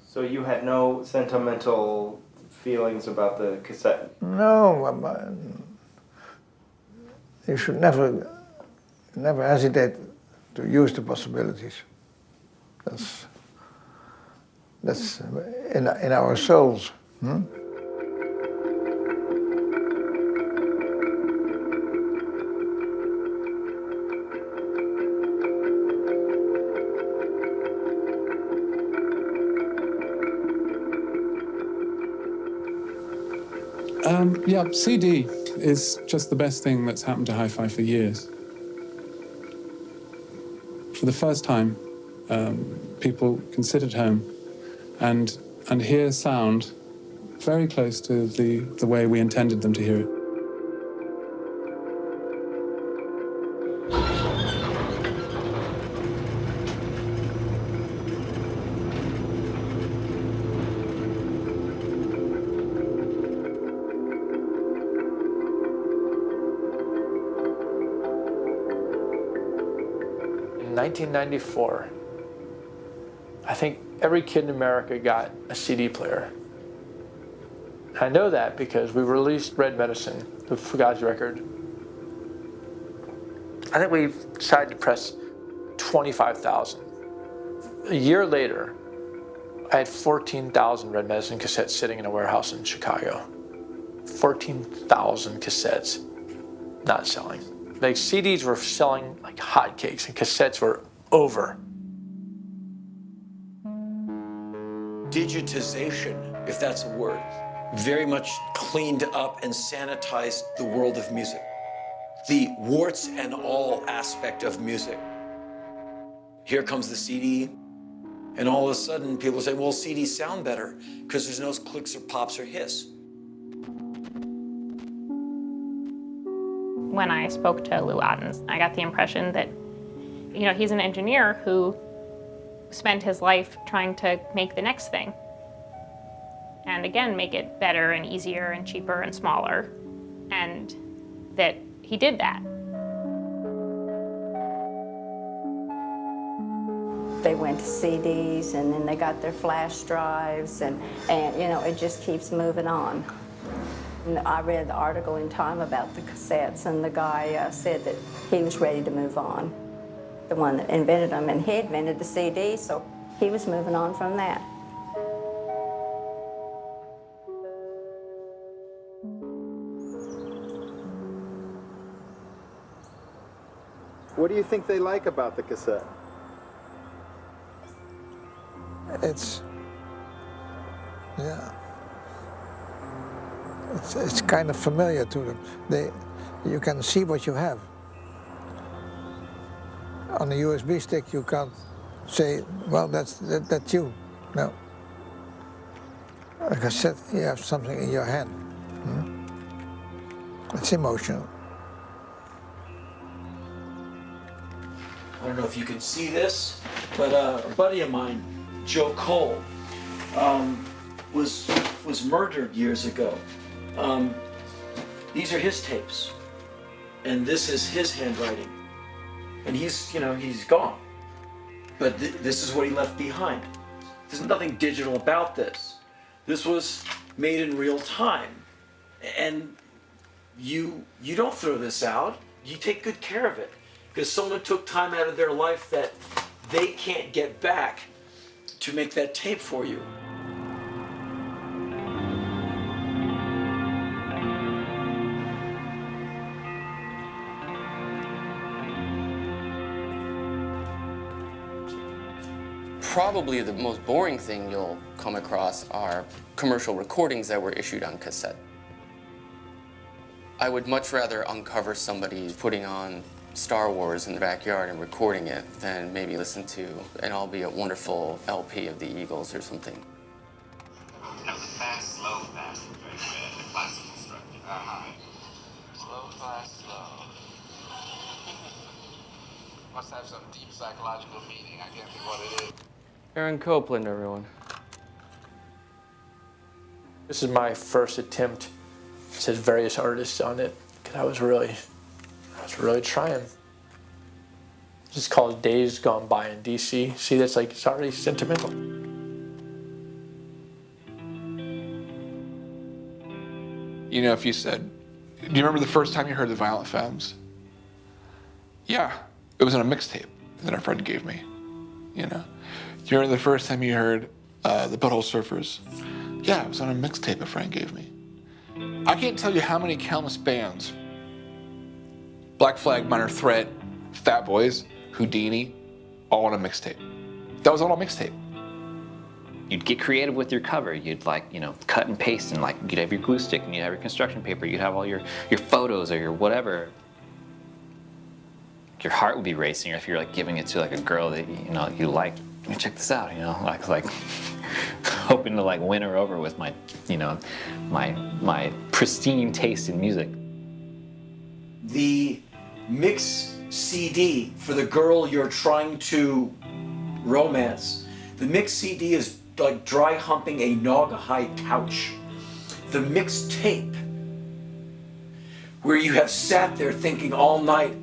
So you had no sentimental feelings about the cassette? No, you should never hesitate to use the possibilities. That's in our souls. Yeah, CD is just the best thing that's happened to hi-fi for years. For the first time, people can sit at home and hear sound very close to the way we intended them to hear it. In 1994, I think every kid in America got a CD player. I know that because we released Red Medicine, the Fugazi record. I think we decided to press 25,000. A year later, I had 14,000 Red Medicine cassettes sitting in a warehouse in Chicago. 14,000 cassettes not selling. Like CDs were selling like hotcakes and cassettes were over. Digitization, if that's a word, very much cleaned up and sanitized the world of music. The warts and all aspect of music. Here comes the CD, and all of a sudden people say, well, CDs sound better because there's no clicks or pops or hiss. When I spoke to Lou Ottens, I got the impression that, he's an engineer who spent his life trying to make the next thing. And again, make it better and easier and cheaper and smaller. And that he did that. They went to CDs and then they got their flash drives and it just keeps moving on. And I read the article in Time about the cassettes, and the guy said that he was ready to move on. The one that invented them, and he invented the CD, so he was moving on from that. What do you think they like about the cassette? It's kind of familiar to them. You can see what you have. On a USB stick, you can't say, well, that's you. No. A cassette, you have something in your hand. It's emotional. I don't know if you can see this, but a buddy of mine, Joe Cole, was murdered years ago. These are his tapes, and this is his handwriting. And he's gone. But this is what he left behind. There's nothing digital about this. This was made in real time. And you don't throw this out. You take good care of it. Because someone took time out of their life that they can't get back to make that tape for you. Probably the most boring thing you'll come across are commercial recordings that were issued on cassette. I would much rather uncover somebody putting on Star Wars in the backyard and recording it than maybe listen to an albeit wonderful LP of the Eagles or something. Fast, slow, fast. The classical structure. Slow, fast, slow. Must have some deep psychological meaning. I can't think what it is. Aaron Copeland, everyone. This is my first attempt. It says various artists on it, because I was really trying. This is called Days Gone By in DC. See, that's like, it's already sentimental. You know, if you said, do you remember the first time you heard the Violent Femmes? Yeah, it was on a mixtape that a friend gave me, you know. Do you remember the first time you heard the Butthole Surfers? Yeah, it was on a mixtape a friend gave me. I can't tell you how many countless bands, Black Flag, Minor Threat, Fat Boys, Houdini, all on a mixtape. That was all on a mixtape. You'd get creative with your cover. You'd cut and paste, and you'd have your glue stick and you'd have your construction paper. You'd have all your photos or your whatever. Your heart would be racing if you're giving it to a girl that you like. Check this out, hoping to win her over with my pristine taste in music. The mix CD for the girl you're trying to romance. The mix CD is like dry humping a Naugahyde couch. The mix tape, where you have sat there thinking all night,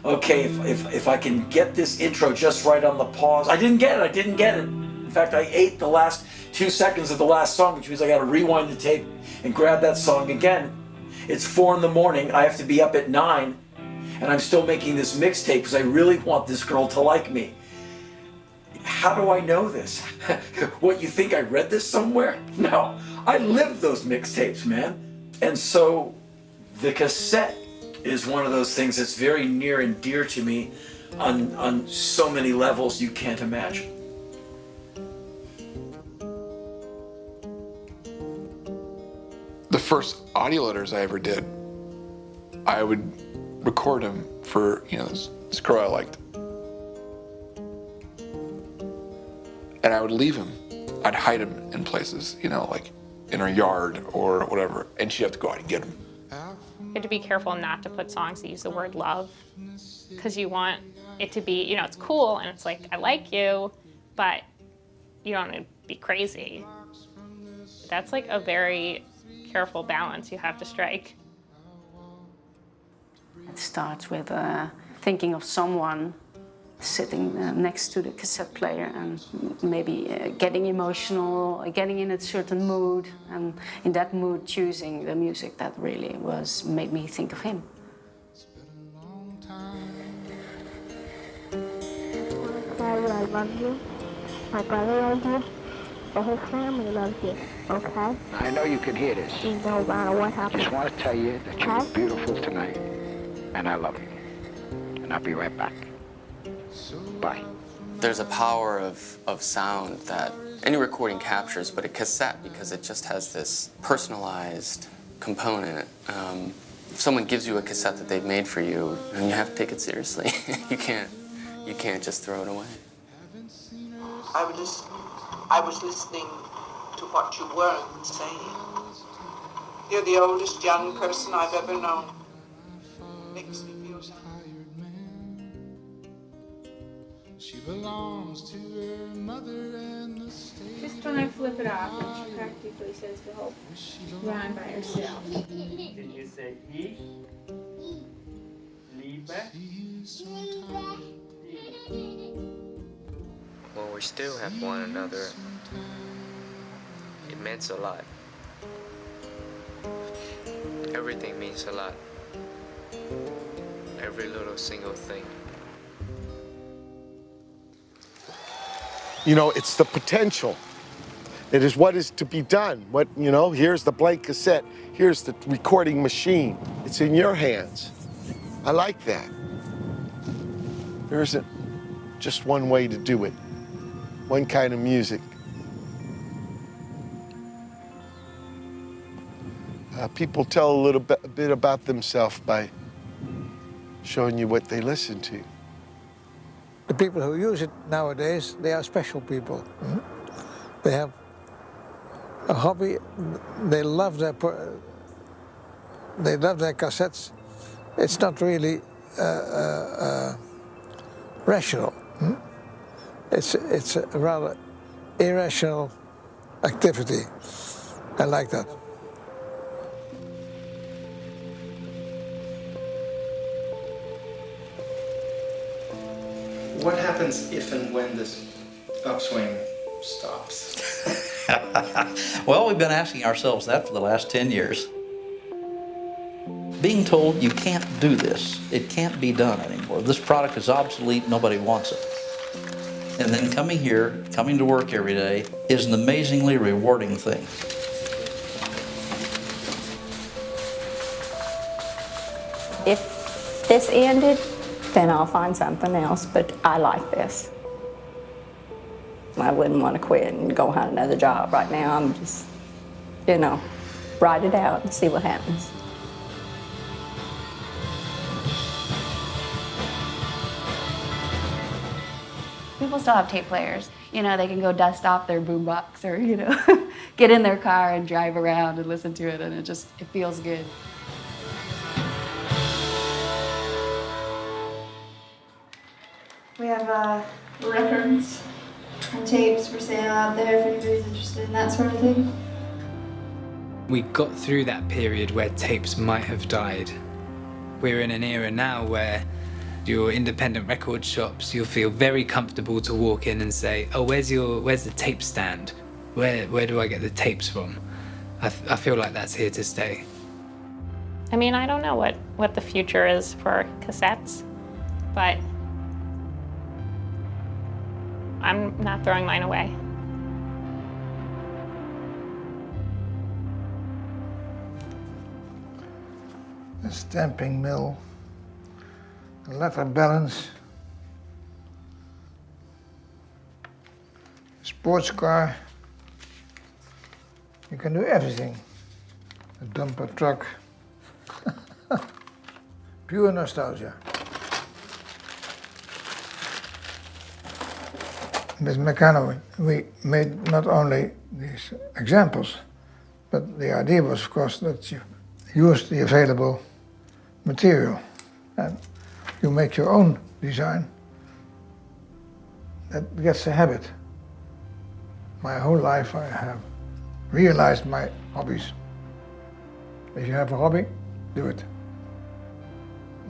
okay, if I can get this intro just right on the pause. I didn't get it. In fact, I ate the last 2 seconds of the last song, which means I gotta rewind the tape and grab that song again. It's 4 in the morning, I have to be up at 9, and I'm still making this mixtape because I really want this girl to like me. How do I know this? What, you think I read this somewhere? No, I lived those mixtapes, man. And so the cassette is one of those things that's very near and dear to me on so many levels you can't imagine. The first audio letters I ever did, I would record them for, this girl I liked. And I would leave him. I'd hide him in places, like in her yard or whatever, and she'd have to go out and get him. You have to be careful not to put songs that use the word love, because you want it to be, it's cool and it's like, I like you, but you don't want to be crazy. That's a very careful balance you have to strike. It starts with thinking of someone sitting next to the cassette player and maybe getting emotional, getting in a certain mood, and in that mood choosing the music that really made me think of him. I love you. My brother loves you. The whole family loves you. Okay? I know you can hear this. No matter what happens. I just want to tell you that you look beautiful tonight, and I love you. And I'll be right back. Bye. There's a power of sound that any recording captures, but a cassette, because it just has this personalized component. If someone gives you a cassette that they've made for you, and you have to take it seriously. You can't just throw it away. I was listening to what you weren't saying. You're the oldest young person I've ever known. Makes me feel sad. She belongs to her mother and the state. Just try and flip it off, and she practically says the whole rhyme by herself. Did you say ich? Liebe? When we still have one another, it meant a lot. Everything means a lot. Every little single thing. It's the potential. It is what is to be done. Here's the blank cassette. Here's the recording machine. It's in your hands. I like that. There isn't just one way to do it. one kind of music. People tell a bit about themselves by showing you what they listen to. The people who use it nowadays, they are special people. They have a hobby. They love their cassettes. It's not really rational. It's a rather irrational activity. I like that. What happens if and when this upswing stops? Well, we've been asking ourselves that for the last 10 years. Being told you can't do this, it can't be done anymore. This product is obsolete, nobody wants it. And then coming here, coming to work every day, is an amazingly rewarding thing. If this ended, then I'll find something else, but I like this. I wouldn't want to quit and go hunt another job right now. I'm just, you know, ride it out and see what happens. People still have tape players. You know, they can go dust off their boombox or, you know, get in their car and drive around and listen to it, and it feels good. We have records and tapes for sale out there if anybody's interested in that sort of thing. We got through that period where tapes might have died. We're in an era now where your independent record shops, you'll feel very comfortable to walk in and say, oh, where's the tape stand? Where do I get the tapes from? I feel like that's here to stay. I mean, I don't know what the future is for cassettes, but I'm not throwing mine away. A stamping mill, a letter balance, a sports car. You can do everything. A dumper truck. Pure nostalgia. With Meccano, we made not only these examples, but the idea was, of course, that you use the available material and you make your own design. That gets a habit. My whole life I have realized my hobbies. If you have a hobby, do it.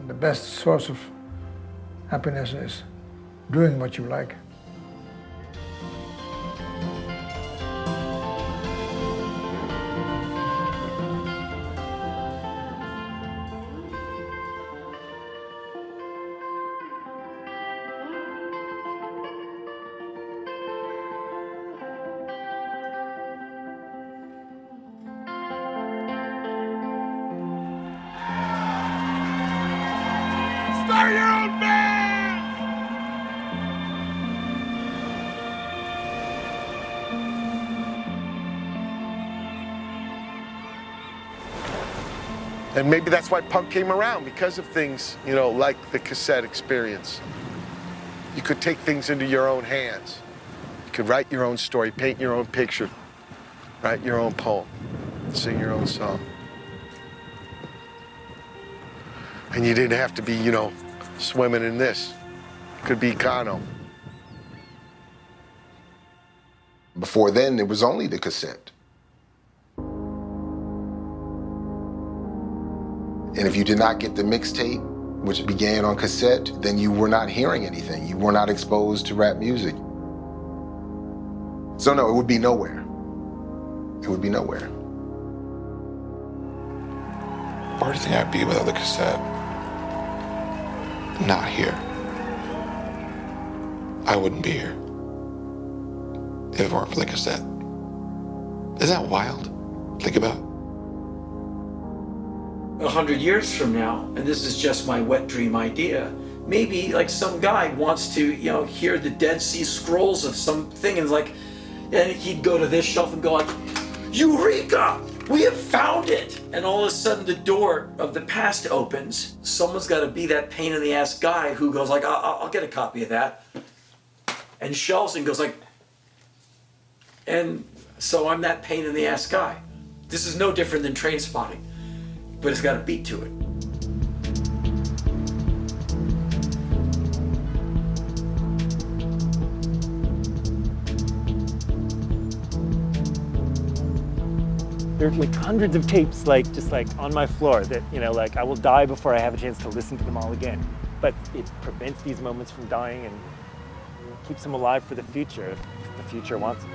The best source of happiness is doing what you like. Start your own band! And maybe that's why punk came around, because of things, you know, like the cassette experience. You could take things into your own hands. You could write your own story, paint your own picture, write your own poem, sing your own song. And you didn't have to be, you know, swimming in this. It could be Kano. Before then, it was only the cassette. And if you did not get the mixtape, which began on cassette, then you were not hearing anything. You were not exposed to rap music. So no, it would be nowhere. It would be nowhere. Where do you think I'd be without the cassette? Not here. I wouldn't be here if it weren't for the cassette. Isn't that wild? Think about it. 100 years from now, and this is just my wet dream idea, maybe like some guy wants to, you know, hear the Dead Sea Scrolls of something, and like, and he'd go to this shelf and go like, Eureka! We have found it! And all of a sudden the door of the past opens. Someone's got to be that pain in the ass guy who goes like, I'll get a copy of that. And shelves and goes like, and so I'm that pain in the ass guy. This is no different than Train Spotting, but it's got a beat to it. There's like hundreds of tapes just on my floor that, you know, like I will die before I have a chance to listen to them all again. But it prevents these moments from dying and keeps them alive for the future if the future wants them.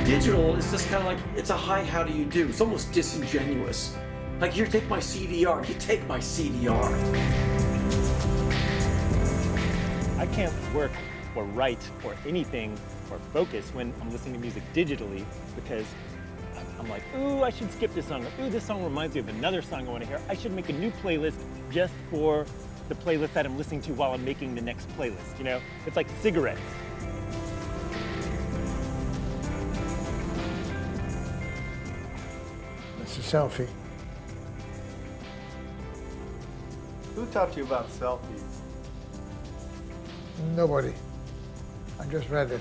Digital is just kind of like, it's a hi, how do you do? It's almost disingenuous. Like, here, take my CDR. You take my CDR. I can't work or write or anything or focus when I'm listening to music digitally because I'm like, ooh, I should skip this song. Ooh, this song reminds me of another song I want to hear. I should make a new playlist just for the playlist that I'm listening to while I'm making the next playlist, you know? It's like cigarettes. It's a selfie. Who taught you about selfies? Nobody. I just read it.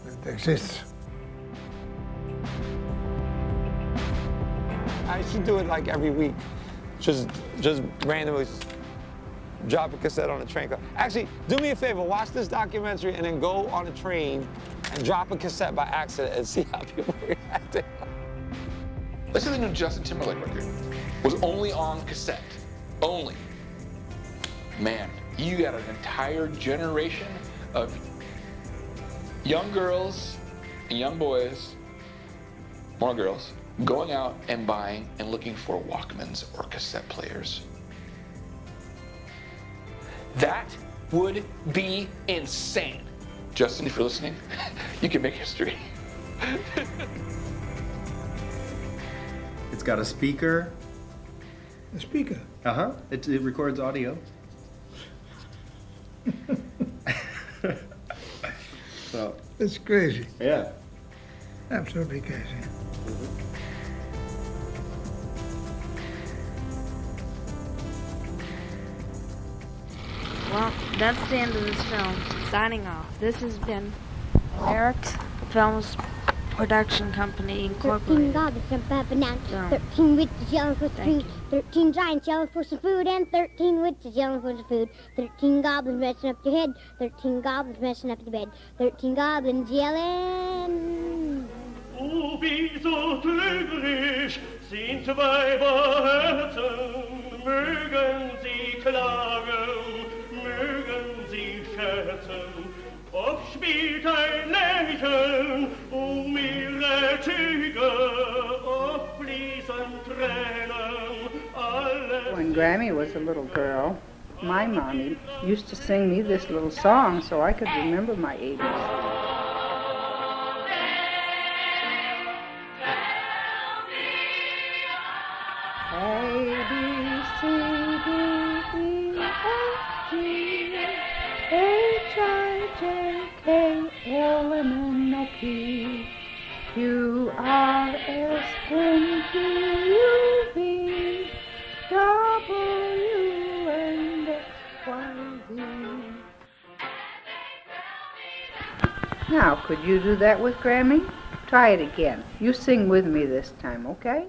It exists. I should do it like every week. Just randomly drop a cassette on a train. Actually, do me a favor, watch this documentary and then go on a train and drop a cassette by accident and see how people react. Let's say the new Justin Timberlake record was only on cassette. Only. Man, you got an entire generation of young girls and young boys, more girls, going out and buying and looking for Walkmans or cassette players. That would be insane. Justin, if you're listening, you can make history. It's got a speaker. A speaker? Uh-huh. It records audio. So. It's crazy. Yeah. Absolutely crazy. Well, that's the end of this film. Signing off. This has been Eric's Films Production Company Incorporated. 13 goblins jump up and down, 13 witches yelling for some food, 13 giants yelling for some food, and 13 witches yelling for some food. 13 goblins messing up your head, 13 goblins messing up your bed, 13 goblins yelling. Oh, wie so trügerisch sind Weiberherzen, mögen sie klagen, mögen sie scherzen. Ob spielt ein Lächeln ihre Züge, ob fließen Tränen, alle. When Grammy was a little girl, my mommy used to sing me this little song so I could remember my 80s. A, B, C, D, E, F, G, H, I, J, K, L, M, N, O, P, Q, R, S, T, U, V, W, and X, Y, Z. Now, could you do that with Grammy? Try it again. You sing with me this time, okay?